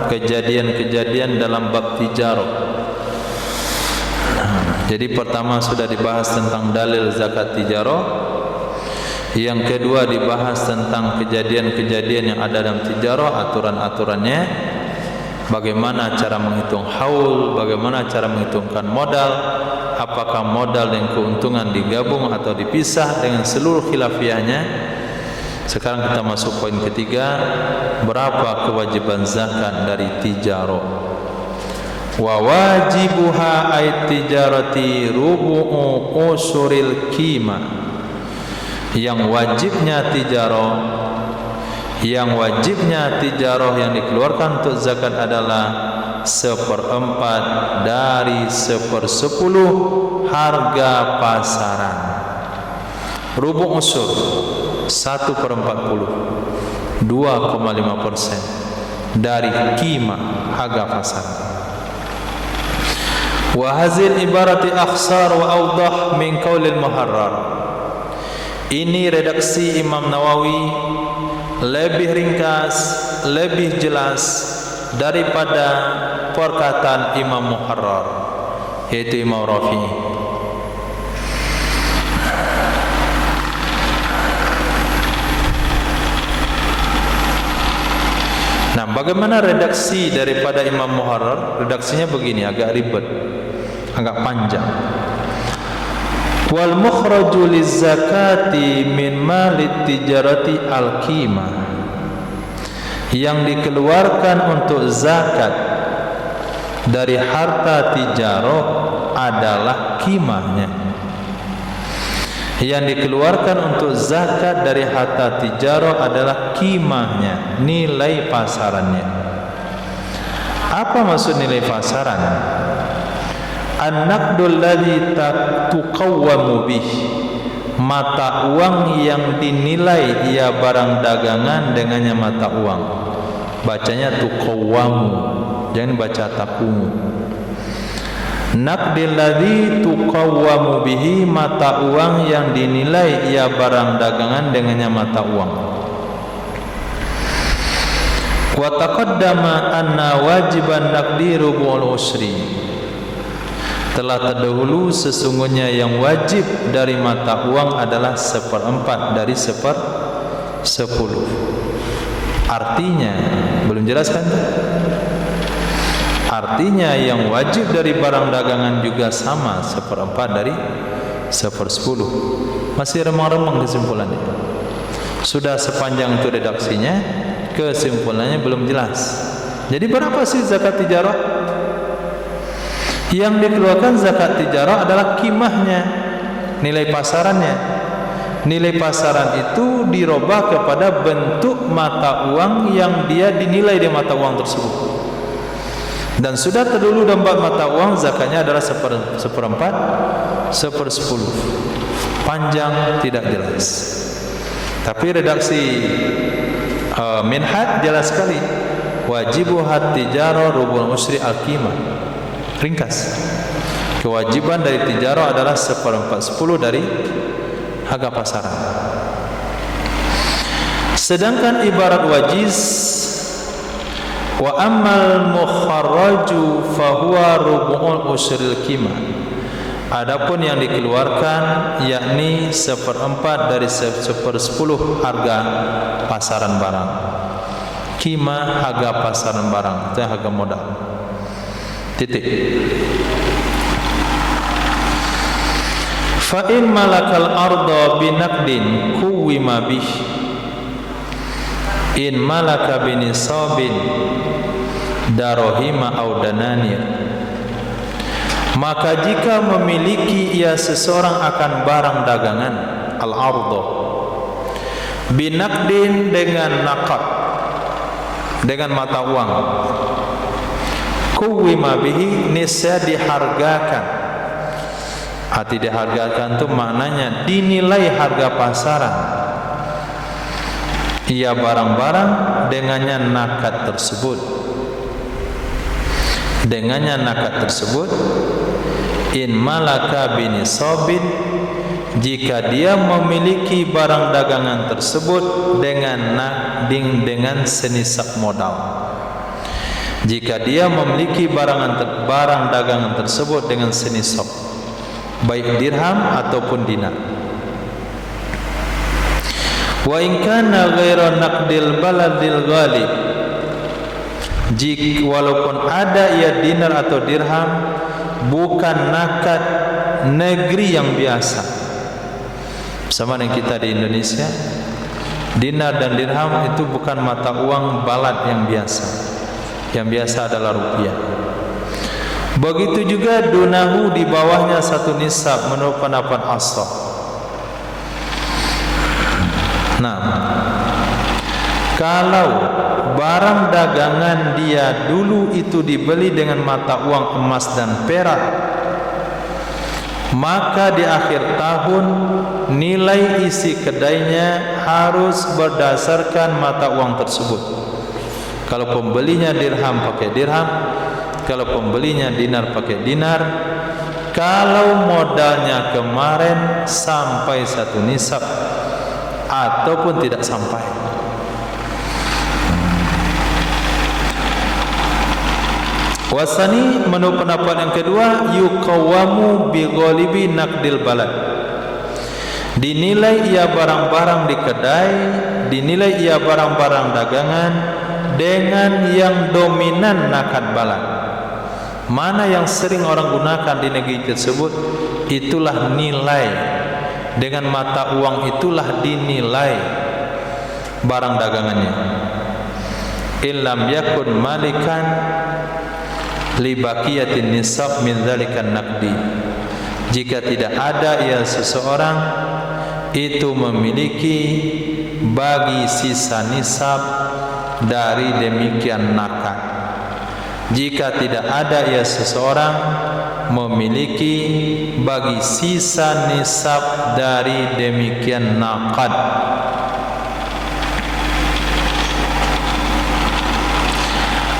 kejadian-kejadian dalam bab tijarah. Jadi pertama sudah dibahas tentang dalil zakat tijarah. Yang kedua dibahas tentang kejadian-kejadian yang ada dalam tijarah, aturan-aturannya, bagaimana cara menghitung haul, bagaimana cara menghitungkan modal, apakah modal dan keuntungan digabung atau dipisah dengan seluruh khilafiyahnya. Sekarang kita masuk poin ketiga, berapa kewajiban zakat dari tijarah. Wa wajibuha ay tijarati rubu'u usuril qimah. Yang wajibnya tijarah yang dikeluarkan untuk zakat adalah 1/4 dari 1/10 harga pasaran. Rubu' usur 1/40, 2,5% dari qimah harga pasar. Wa hazil ibarati akhsar wa awdah min qaulil muharrar. Ini redaksi Imam Nawawi lebih ringkas, lebih jelas daripada perkataan Imam Muharrar, yaitu Imam Rafi'i. Nah, bagaimana redaksi daripada Imam Muharrar? Redaksinya begini, agak ribet, agak panjang. Wal mukhraju lizzakati min malit tijarati al-qimah. Yang dikeluarkan untuk zakat dari harta tijarah adalah qimahnya. Yang dikeluarkan untuk zakat dari harta tijarah adalah qimahnya, nilai pasarannya. Apa maksud nilai pasaran? an-naqdul ladzi tuqawwamu bih, mata uang yang dinilai ia barang dagangan dengannya mata uang. Bacanya tuqawwamu, jangan baca taqumu. Naqdil ladzi tuqawwamu bihi, mata uang yang dinilai ia barang dagangan dengannya mata uang. Wa taqaddama anna wajiban naqdi rubu'ul usri, telah terdahulu sesungguhnya yang wajib dari mata uang adalah 1/4 dari 10. Artinya, belum jelaskan? Artinya yang wajib dari barang dagangan juga sama 1/4 dari 1/10. Masih remang-remang kesimpulannya. Sudah sepanjang itu redaksinya, kesimpulannya belum jelas. Jadi berapa sih zakat tijarah? Yang dikeluarkan zakat tijarah adalah kimahnya, nilai pasarannya. Nilai pasaran itu dirubah kepada bentuk mata uang yang dia dinilai di mata uang tersebut. Dan sudah terdahulu dapat mata uang, zakatnya adalah 1/4, 1/10. Panjang tidak jelas. Tapi redaksi Minhaj jelas sekali. Wajibu tijarah rubul usri al-qimah. Ringkas. Kewajiban dari tijarah adalah 1/4 dari harga pasaran. Sedangkan ibarat wajiz, wa ammal mukharraju fahuwa rubu'ul usril qimah. Adapun yang dikeluarkan yakni 1/4 dari 1/10 harga pasaran barang. Qimah harga pasaran barang, itu harga modal. Titik. Fa in malakal arda binaqdin kuwima bih, in malaka binisabin darohima au dananir, maka jika memiliki ia seseorang akan barang dagangan al-arda binaqdin dengan naqad, dengan mata uang, kuwima bihi, nisya dihargakan. Arti dihargakan itu maknanya dinilai harga pasaran ia barang-barang dengannya nakad tersebut. Dengannya nakad tersebut, in malaka binisabin, jika dia memiliki barang dagangan tersebut dengan senisab modal. Jika dia memiliki barang dagangan tersebut dengan senisab, baik dirham ataupun dinar. Wa in kana ghaira naqdil baladil ghalib, jika walaupun ada ia dinar atau dirham bukan nakad negeri yang biasa, sama dengan kita di Indonesia, dinar dan dirham itu bukan mata uang balad yang biasa. Yang biasa adalah rupiah. Begitu juga dunahu, di bawahnya satu nisab menurut pendapat ashab. Nah, kalau barang dagangan dia dulu itu dibeli dengan mata uang emas dan perak, maka di akhir tahun nilai isi kedainya harus berdasarkan mata uang tersebut. Kalau pembelinya dirham pakai dirham, kalau pembelinya dinar pakai dinar. Kalau modalnya kemarin sampai satu nisab ataupun tidak sampai. Wasani, menurut pendapat yang kedua, yuqawwamu bi ghalibi naqdil balad, dinilai ia barang-barang di kedai, dinilai ia barang-barang dagangan dengan yang dominan nakad balad. Mana yang sering orang gunakan di negeri tersebut, itulah nilai. Dengan mata uang itulah dinilai barang dagangannya. Illam yakun malikan li baqiyatin nisab min dzalikan naqdi, jika tidak ada ia seseorang itu memiliki bagi sisa nisab dari demikian nakad. Jika tidak ada ia seseorang memiliki bagi sisa nisab dari demikian naqad.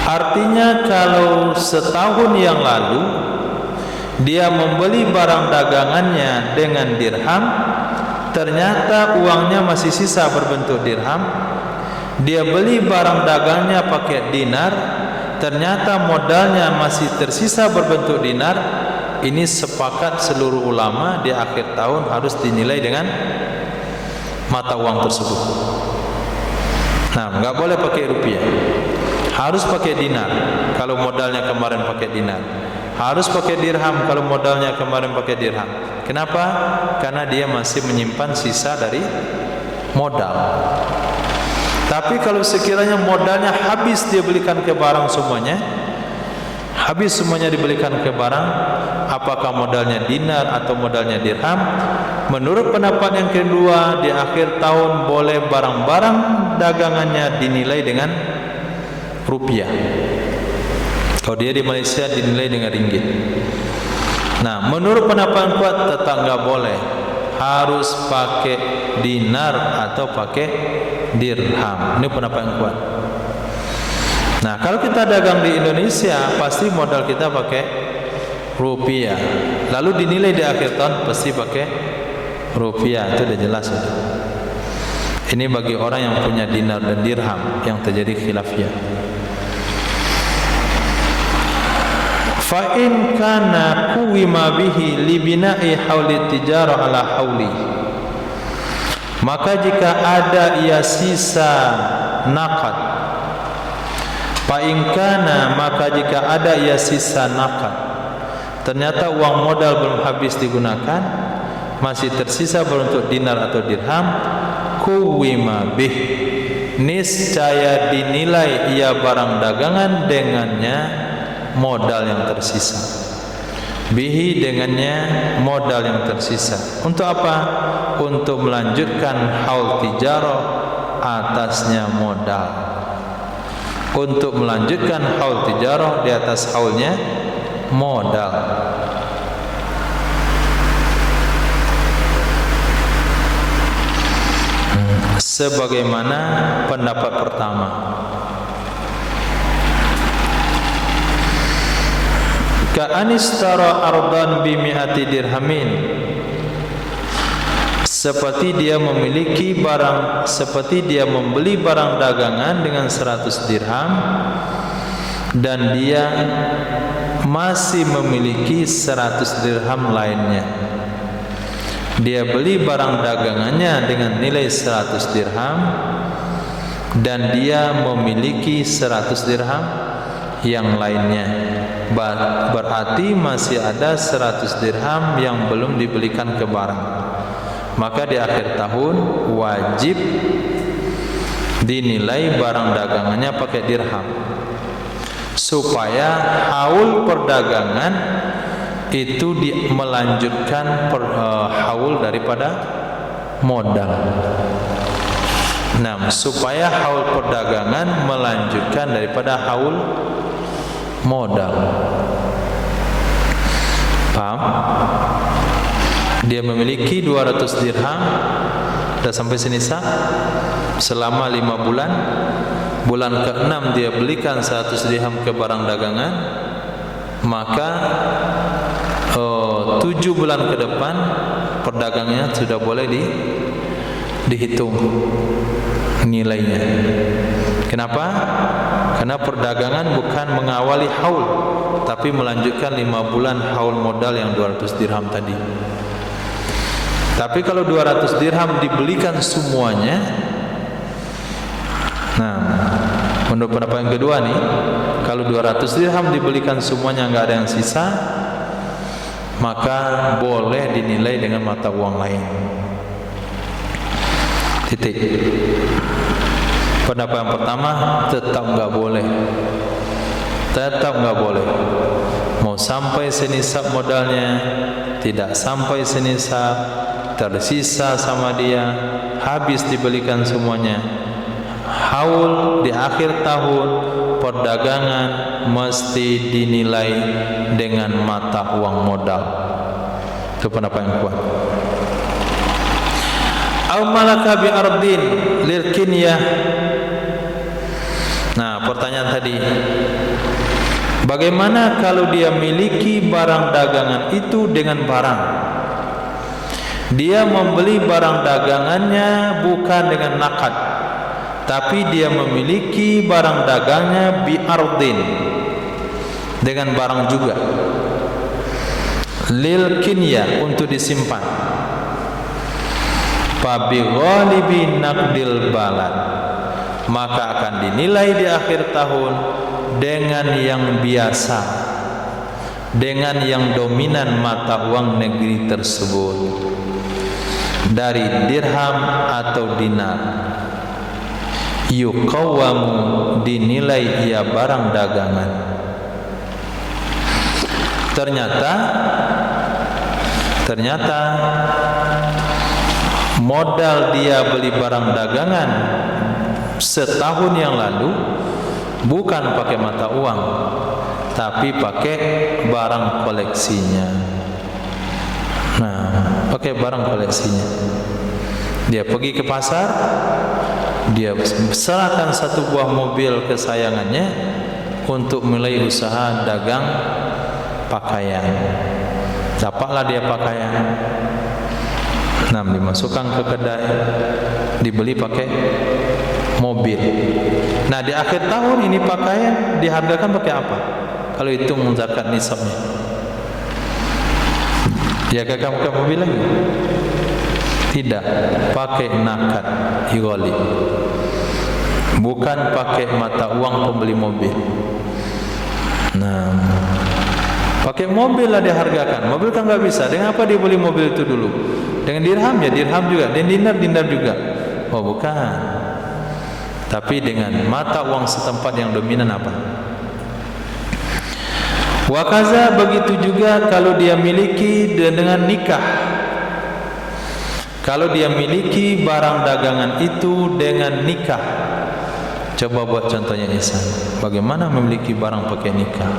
Artinya kalau setahun yang lalu dia membeli barang dagangannya dengan dirham, ternyata uangnya masih sisa berbentuk dirham. Dia beli barang dagangnya pakai dinar, ternyata modalnya masih tersisa berbentuk dinar. Ini sepakat seluruh ulama di akhir tahun harus dinilai dengan mata uang tersebut. Nah, nggak boleh pakai rupiah, harus pakai dinar kalau modalnya kemarin pakai dinar, harus pakai dirham kalau modalnya kemarin pakai dirham. Kenapa? Karena dia masih menyimpan sisa dari modal. Tapi kalau sekiranya modalnya habis dia belikan ke barang semuanya, habis semuanya dibelikan ke barang, apakah modalnya dinar atau modalnya dirham, menurut pendapat yang kedua, di akhir tahun boleh barang-barang dagangannya dinilai dengan rupiah. Kalau dia di Malaysia dinilai dengan ringgit. Nah, menurut pendapat yang kuat tetap nggak boleh, harus pakai dinar atau pakai dirham. Ini pendapat yang kuat. Nah, kalau kita dagang di Indonesia pasti modal kita pakai rupiah, lalu dinilai di akhir tahun pasti pakai rupiah. Itu udah jelas ya. Ini bagi orang yang punya dinar dan dirham yang terjadi khilafiyah. Fa in kana kuwima bihi li bina'i hauli tijarah ala hauli, maka jika ada ia sisa naqad, fa in kana, maka jika ada ia sisa naqad, ternyata uang modal belum habis digunakan, masih tersisa berbentuk dinar atau dirham, kuwima bih, niscaya dinilai ia barang dagangan dengannya modal yang tersisa. Bihi, dengannya modal yang tersisa. Untuk apa? Untuk melanjutkan haul tijarah atasnya modal. Untuk melanjutkan haul tijarah di atas haulnya modal. Sebagaimana pendapat pertama. Ka'anistara ardan bimi'ati dirhamin, seperti dia memiliki barang, seperti dia membeli barang dagangan dengan 100 dirham dan dia masih memiliki 100 dirham lainnya. Dia beli barang dagangannya dengan nilai 100 dirham dan dia memiliki 100 dirham yang lainnya. Berarti masih ada 100 dirham yang belum dibelikan ke barang. Maka di akhir tahun wajib dinilai barang dagangannya pakai dirham, supaya haul perdagangan itu melanjutkan haul daripada modal. Nah, supaya haul perdagangan melanjutkan daripada haul modal. Paham? Dia memiliki 200 dirham, sudah sampai senisa selama 5 bulan. Bulan ke-6 dia belikan 100 dirham ke barang dagangan, maka 7 bulan ke depan perdagangnya sudah boleh dihitung nilainya. Kenapa? Karena perdagangan bukan mengawali haul, tapi melanjutkan 5 bulan haul modal yang 200 dirham tadi. Tapi kalau 200 dirham dibelikan semuanya, nah, menurut pendapat yang kedua nih, kalau 200 dirham dibelikan semuanya, nggak ada yang sisa, maka boleh dinilai dengan mata uang lain. Titik. Pendapat yang pertama tetap nggak boleh, tetap nggak boleh. Mau sampai senisab modalnya, tidak sampai senisab, tersisa sama dia, habis dibelikan semuanya, haul di akhir tahun perdagangan mesti dinilai dengan mata uang modal. Itu pendapat yang kuat. Au malaka bi ardin lil kinyah. Nah, pertanyaan tadi, bagaimana kalau dia miliki barang dagangan itu dengan barang? Dia membeli barang dagangannya bukan dengan nakad, tapi dia memiliki barang dagangnya bi ardin, dengan barang juga, lil kinya, untuk disimpan. Fa bi ghalibi naqdil balad, maka akan dinilai di akhir tahun dengan yang biasa, dengan yang dominan mata uang negeri tersebut, dari dirham atau dinar. Yuqawwamu, dinilai ia barang dagangan. Ternyata modal dia beli barang dagangan setahun yang lalu bukan pakai mata uang, tapi pakai barang koleksinya. Nah, pakai barang koleksinya. Dia pergi ke pasar, dia serahkan satu buah mobil kesayangannya untuk mulai usaha dagang pakaian. Dapatlah dia pakaian. Nah, dimasukkan ke kedai, dibeli pakai mobil. Nah, di akhir tahun ini pakaian dihargakan pakai apa? Kalau hitung zakat nisabnya, dia kakak pakai mobil lagi? Tidak, pakai nakad ighali, bukan pakai mata uang pembeli mobil. Nah, pakai mobil lah dihargakan. Mobil kan nggak bisa. Dengan apa dia beli mobil itu dulu? Dengan dirham, ya dirham juga. Dan dinar juga. Oh, bukan. Tapi dengan mata uang setempat yang dominan apa? Wakaza, begitu juga kalau dia miliki dengan nikah. Kalau dia miliki barang dagangan itu dengan nikah. Coba buat contohnya Ihsan. Bagaimana memiliki barang pakai nikah?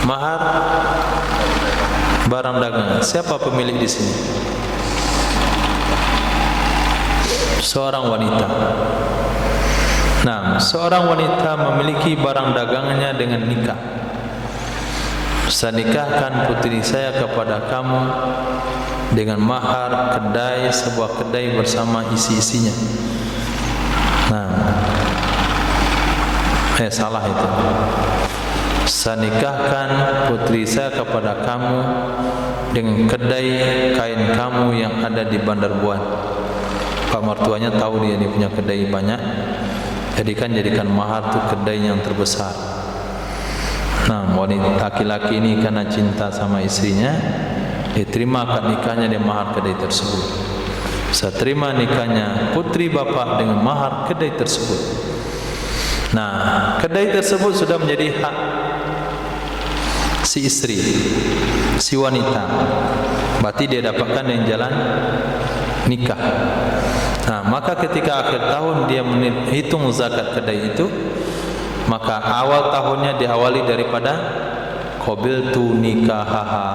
Mahar barang dagangan. Siapa pemilik di sini? Seorang wanita. Nah, seorang wanita memiliki barang dagangannya dengan nikah. Saya nikahkan putri saya kepada kamu dengan mahar kedai, sebuah kedai bersama isi-isinya. Nah, salah itu. Saya nikahkan putri saya kepada kamu dengan kedai kain kamu yang ada di Bandar Buan. Pak mertuanya tahu dia punya kedai banyak, jadikan mahar tu kedai yang terbesar. Nah, wanita laki-laki ini karena cinta sama istrinya, dia terima akad nikahnya dengan mahar kedai tersebut. Saya terima nikahnya putri bapak dengan mahar kedai tersebut. Nah, kedai tersebut sudah menjadi hak si istri, si wanita. Berarti dia dapatkan dengan jalan nikah. Nah, maka ketika akhir tahun dia menghitung zakat kedai itu, maka awal tahunnya diawali daripada qabiltu nikahaha,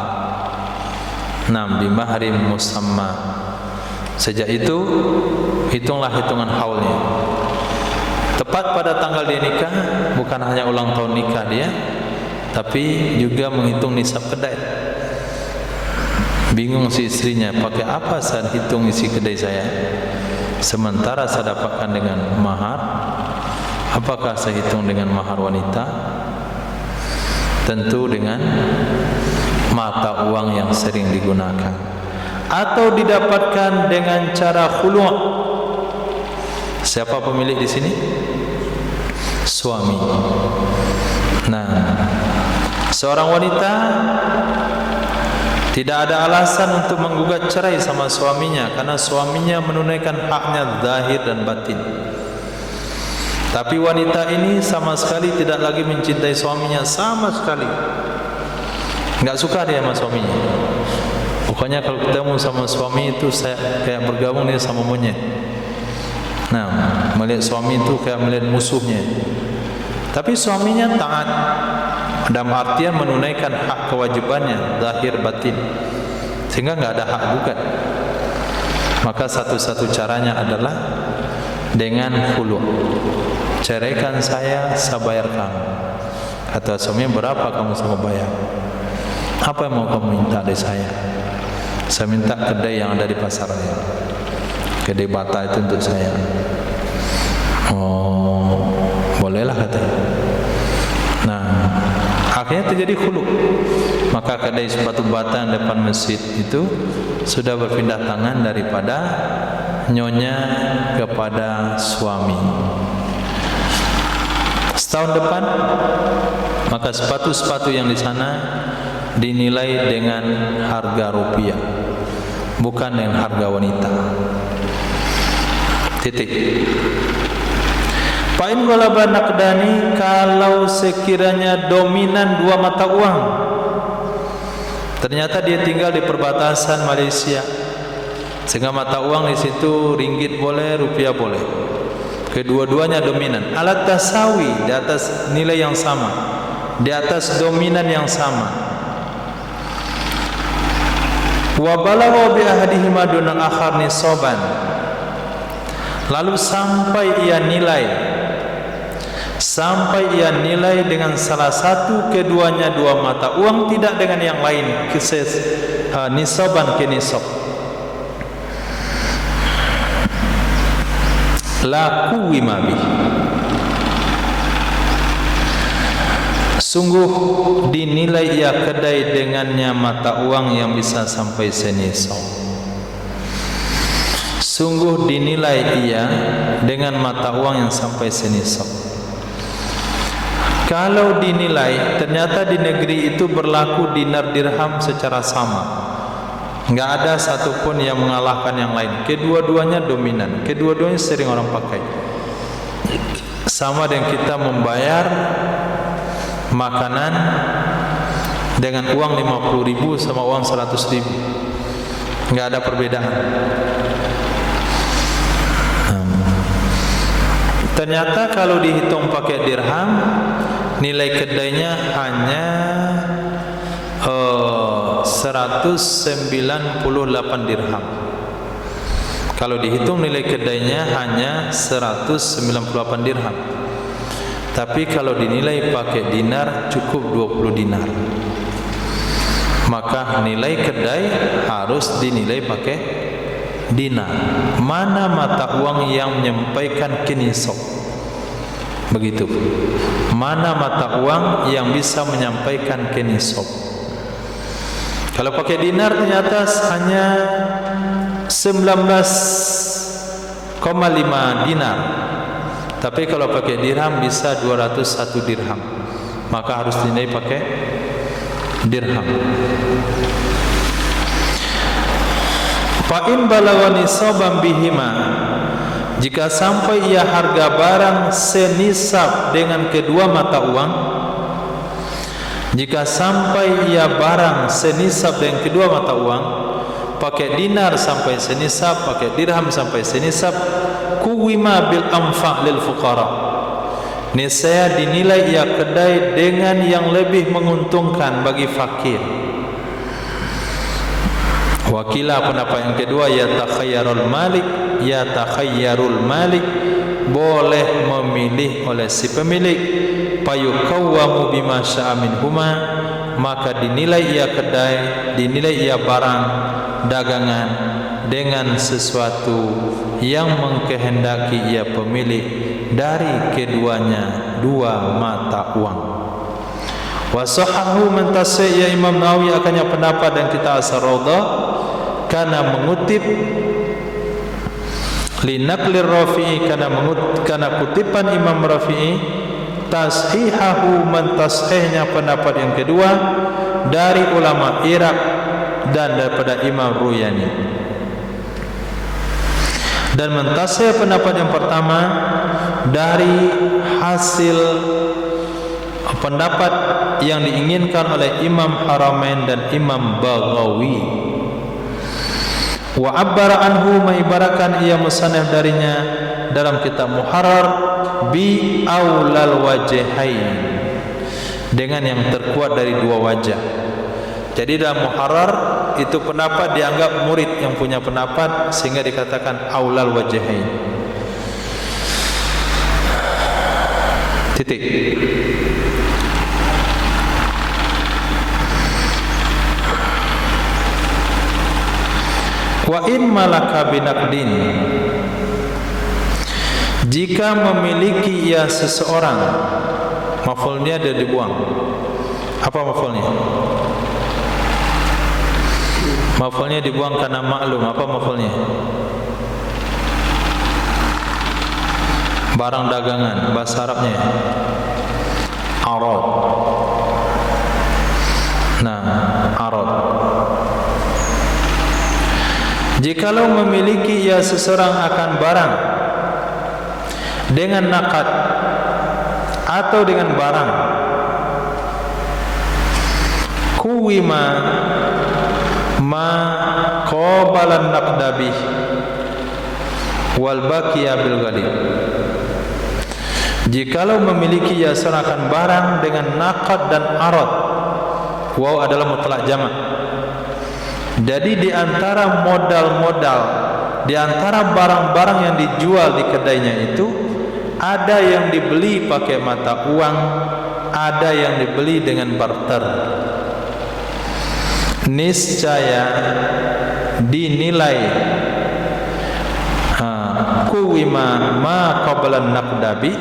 bi mahrin musamma. Sejak itu hitunglah hitungan haulnya. Tepat pada tanggal dia nikah, bukan hanya ulang tahun nikah dia, tapi juga menghitung nisab kedai. Bingung si istrinya, pakai apa saya hitung isi kedai saya, sementara saya dapatkan dengan mahar? Apakah saya hitung dengan mahar wanita? Tentu dengan mata uang yang sering digunakan, atau didapatkan dengan cara khulu'. Siapa pemilik di sini? Suami. Nah, Seorang wanita tidak ada alasan untuk menggugat cerai sama suaminya karena suaminya menunaikan haknya zahir dan batin. Tapi wanita ini sama sekali tidak lagi mencintai suaminya, sama sekali nggak suka dia sama suaminya. Pokoknya kalau ketemu sama suami itu saya kayak bergabung dia sama monyet. Nah, melihat suami itu kayak melihat musuhnya. Tapi suaminya taat dalam artian menunaikan hak kewajibannya zahir batin, sehingga nggak ada hak gugat. Maka satu-satu caranya adalah dengan khulu. Ceraikan saya bayar kamu. Kata suaminya, berapa kamu sama bayar? Apa yang mau kamu minta dari saya? Saya minta kedai yang ada di pasar raya, kedai bata itu untuk saya. Oh, bolehlah katanya. Nah, akhirnya terjadi khulu. Maka kedai sepatu bata yang depan masjid itu sudah berpindah tangan daripada nyonya kepada suami. Setahun depan, maka sepatu-sepatu yang di sana dinilai dengan harga rupiah, bukan dengan harga wanita. Titik. Fa'in ghalaba naqdani, kalau sekiranya dominan dua mata uang. Ternyata dia tinggal di perbatasan Malaysia, sehingga mata uang di situ ringgit boleh, rupiah boleh. Kedua-duanya dominan. Alat tasawi, di atas nilai yang sama, di atas dominan yang sama. Wa balagha bi ahadihima dunal akhar nisaban. Lalu sampai ia nilai dengan salah satu keduanya dua mata uang, tidak dengan yang lain, nisaban ke nisab. La kuwima bih, sungguh dinilai ia kedai dengannya mata uang yang bisa sampai senisab. Sungguh dinilai ia dengan mata uang yang sampai senisab. Kalau dinilai ternyata di negeri itu berlaku dinar dirham secara sama, nggak ada satupun yang mengalahkan yang lain. Kedua-duanya dominan, kedua-duanya sering orang pakai. Sama dengan kita membayar makanan dengan uang 50.000 sama uang 100.000, nggak ada perbedaan. Ternyata kalau dihitung pakai dirham, nilai kedainya hanya 198 dirham. Kalau dihitung nilai kedainya hanya 198 dirham. Tapi kalau dinilai pakai dinar cukup 20 dinar. Maka nilai kedai harus dinilai pakai dinar. Mana mata uang yang menyampaikan ke nisab? Begitu. Mana mata uang yang bisa menyampaikan ke nisab? Kalau pakai dinar ternyata hanya 19,5 dinar. Tapi kalau pakai dirham bisa 201 dirham. Maka harus dinilai pakai dirham. Fa'in balagha nisaban bihima, jika sampai ia harga barang senisab dengan kedua mata uang, jika sampai ia barang senisab dengan kedua mata uang, pakai dinar sampai senisab, pakai dirham sampai senisab, kuwima bil anfa' lil fuqara, niscaya dinilai ia kedai dengan yang lebih menguntungkan bagi fakir. Wakilah pendapat yang kedua, yatakhayyarul malik, boleh memilih oleh si pemilik, payukawwamu bima sya'a minhuma, maka dinilai ia kedai, dinilai ia barang dagangan dengan sesuatu yang mengkehendaki ia pemilik dari keduanya dua mata uang. Wasahahu mentasai ya Imam Nawawi akannya pendapat dan kita As-Raudhah karena mengutip linaqlir Rafi'i, karena kutipan Imam Rafi'i tashihahu, mentashihnya pendapat yang kedua dari ulama Irak dan daripada Imam Ruyani, dan mentashih pendapat yang pertama dari hasil pendapat yang diinginkan oleh Imam Haramain dan Imam Baghawi. Wa abbara anhu, mengibarakan ia musannaf darinya dalam kitab Muharrar bi aulal wajhain, dengan yang terkuat dari dua wajah. Jadi dalam Muharrar itu pendapat dianggap murid yang punya pendapat, sehingga dikatakan aulal wajhain. Titik. Wa in malaka binaqdin, jika memiliki ia seseorang, maf'ulnya dia dibuang. Apa maf'ulnya? Maf'ulnya dibuang karena maklum. Apa maf'ulnya? Barang dagangan, bahasa Arabnya arad. Nah, arad. Jikalau memiliki ia seseorang akan barang dengan naqad atau dengan barang, kuwima ma qabalan naqdabi wal baqiya bil ghalib. Jikalau memiliki ia seseorang akan barang dengan naqad dan arad, waw adalah mutlak jamak. Jadi di antara modal-modal, di antara barang-barang yang dijual di kedainya itu, ada yang dibeli pakai mata uang, ada yang dibeli dengan barter. Niscaya dinilai kuwima ma qablan naqdabi,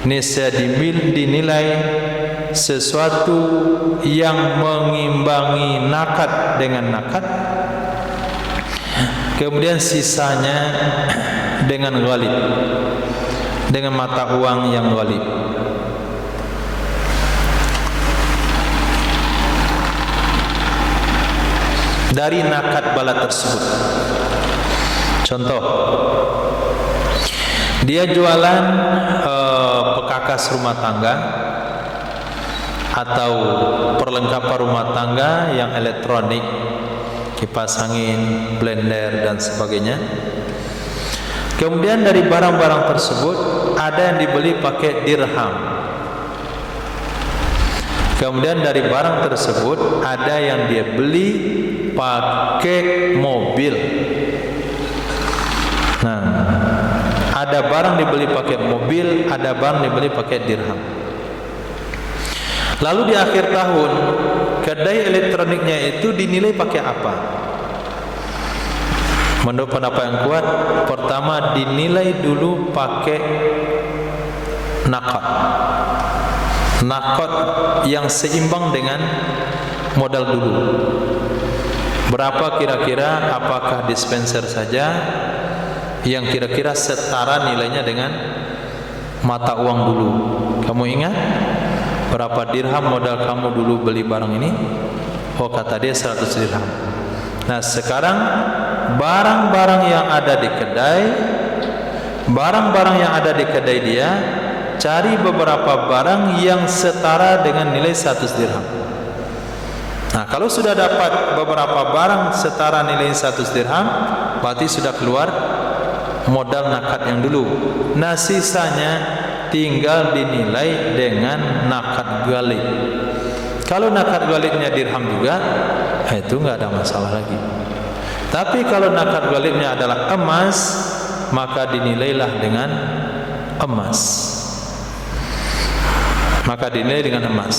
niscaya dinilai sesuatu yang mengimbangi nakad dengan nakad, kemudian sisanya dengan ghalib, dengan mata uang yang ghalib. Dari nakad bala tersebut. Contoh, dia jualan pekakas rumah tangga atau perlengkapan rumah tangga yang elektronik, kipas angin, blender dan sebagainya. Kemudian dari barang-barang tersebut ada yang dibeli pakai dirham. Kemudian dari barang tersebut ada yang dia beli pakai mobil. Nah, ada barang dibeli pakai mobil, ada barang dibeli pakai dirham. Lalu di akhir tahun, kedai elektroniknya itu dinilai pakai apa? Menurut pendapat yang kuat, pertama dinilai dulu pakai naqad. Naqad yang seimbang dengan modal dulu. Berapa kira-kira, apakah dispenser saja yang kira-kira setara nilainya dengan mata uang dulu. Kamu ingat? Berapa dirham modal kamu dulu beli barang ini? Oh, kata dia 100 dirham. Nah, sekarang barang-barang yang ada di kedai, barang-barang yang ada di kedai dia, cari beberapa barang yang setara dengan nilai 100 dirham. Nah, kalau sudah dapat beberapa barang setara nilai 100 dirham, berarti sudah keluar modal nakad yang dulu. Nah, sisanya tinggal dinilai dengan nakad ghalib. Kalau nakad ghalibnya dirham juga, itu enggak ada masalah lagi. Tapi kalau nakad ghalibnya adalah emas, maka dinilailah dengan emas. Maka dinilai dengan emas.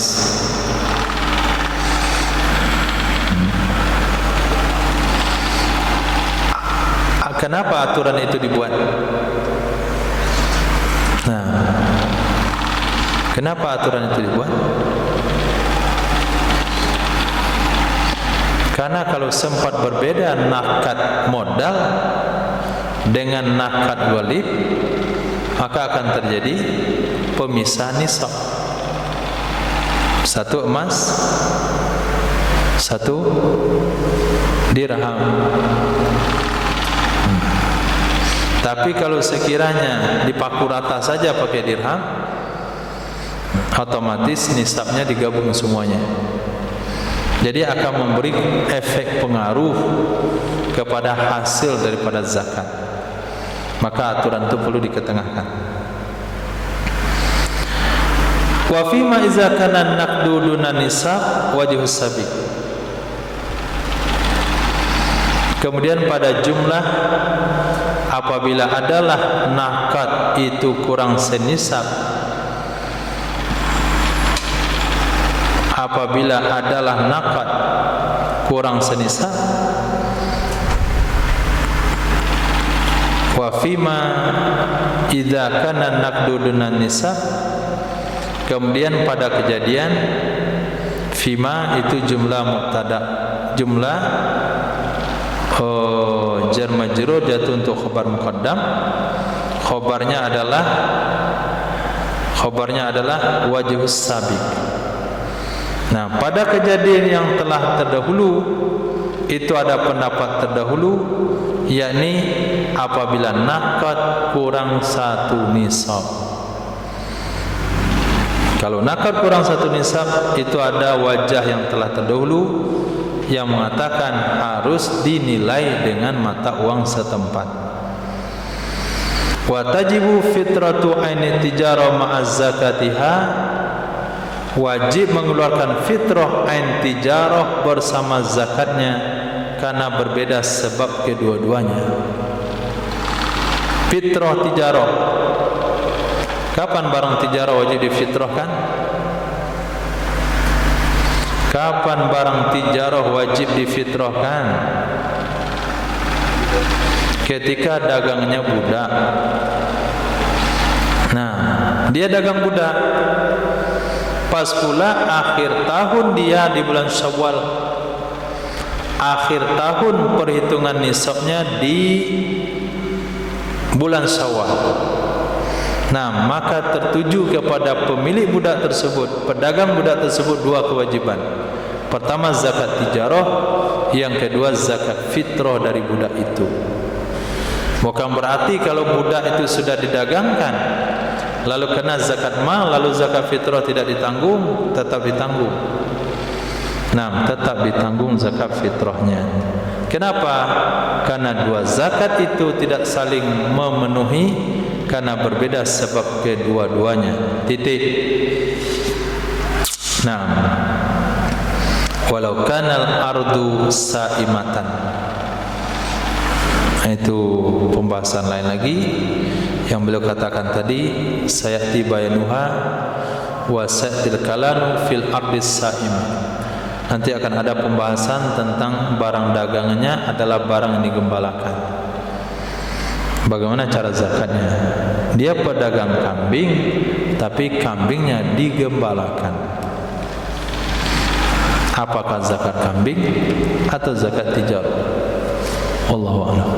Kenapa aturan itu dibuat? Nah, kenapa aturan itu dibuat? Karena kalau sempat berbeda nakad modal dengan nakad ghalib, maka akan terjadi pemisah nisab. 1 emas, 1 dirham. Tapi kalau sekiranya dipaku rata saja pakai dirham, otomatis nisabnya digabung semuanya. Jadi akan memberi efek pengaruh kepada hasil daripada zakat. Maka aturan itu perlu diketengahkan. Wa fima iza kana naqdu duna nisab wajhus sabi. Kemudian pada jumlah apabila adalah nakad itu kurang senisab, apabila adalah nakad kurang senisab, wa fima idza kana naqdu dunan nisab, kemudian pada kejadian fima itu jumlah mubtada, jumlah jar majrur jatuh untuk khabar muqaddam. Khabarnya adalah wajhus sabiq. Nah, pada kejadian yang telah terdahulu itu ada pendapat terdahulu, yakni apabila nakad kurang 1 nisab. Kalau nakad kurang 1 nisab, itu ada wajah yang telah terdahulu yang mengatakan harus dinilai dengan mata uang setempat. Wa tajibu fitratu aini tijarah ma'az zakatiha, wajib mengeluarkan fitrah ain tijarah bersama zakatnya karena berbeda sebab kedua-duanya. Fitrah tijarah, kapan barang tijarah wajib difitrahkan? Kapan barang tijarah wajib difitrahkan? Ketika dagangnya budak. Nah, dia dagang budak, pas pula akhir tahun dia di bulan Syawal, akhir tahun perhitungan nisabnya di bulan Syawal. Nah, maka tertuju kepada pemilik budak tersebut, pedagang budak tersebut, 2 kewajiban. Pertama zakat tijarah, yang kedua zakat fitrah dari budak itu. Bukan berarti kalau budak itu sudah didagangkan lalu kena zakat mal, lalu zakat fitrah tidak ditanggung, tetap ditanggung. Nah, tetap ditanggung zakat fitrahnya. Kenapa? Karena 2 zakat itu tidak saling memenuhi, karena berbeda sebab kedua-duanya. Titik. Nah, walau kanal ardu saimatan, itu pembahasan lain lagi yang beliau katakan tadi, sayati bayanuha wa satil kalanu fil ardis saim. Nanti akan ada pembahasan tentang barang dagangannya adalah barang yang digembalakan. Bagaimana cara zakatnya? Dia pedagang kambing, tapi kambingnya digembalakan. Apakah zakat kambing atau zakat tijarah? Wallahu a'lam.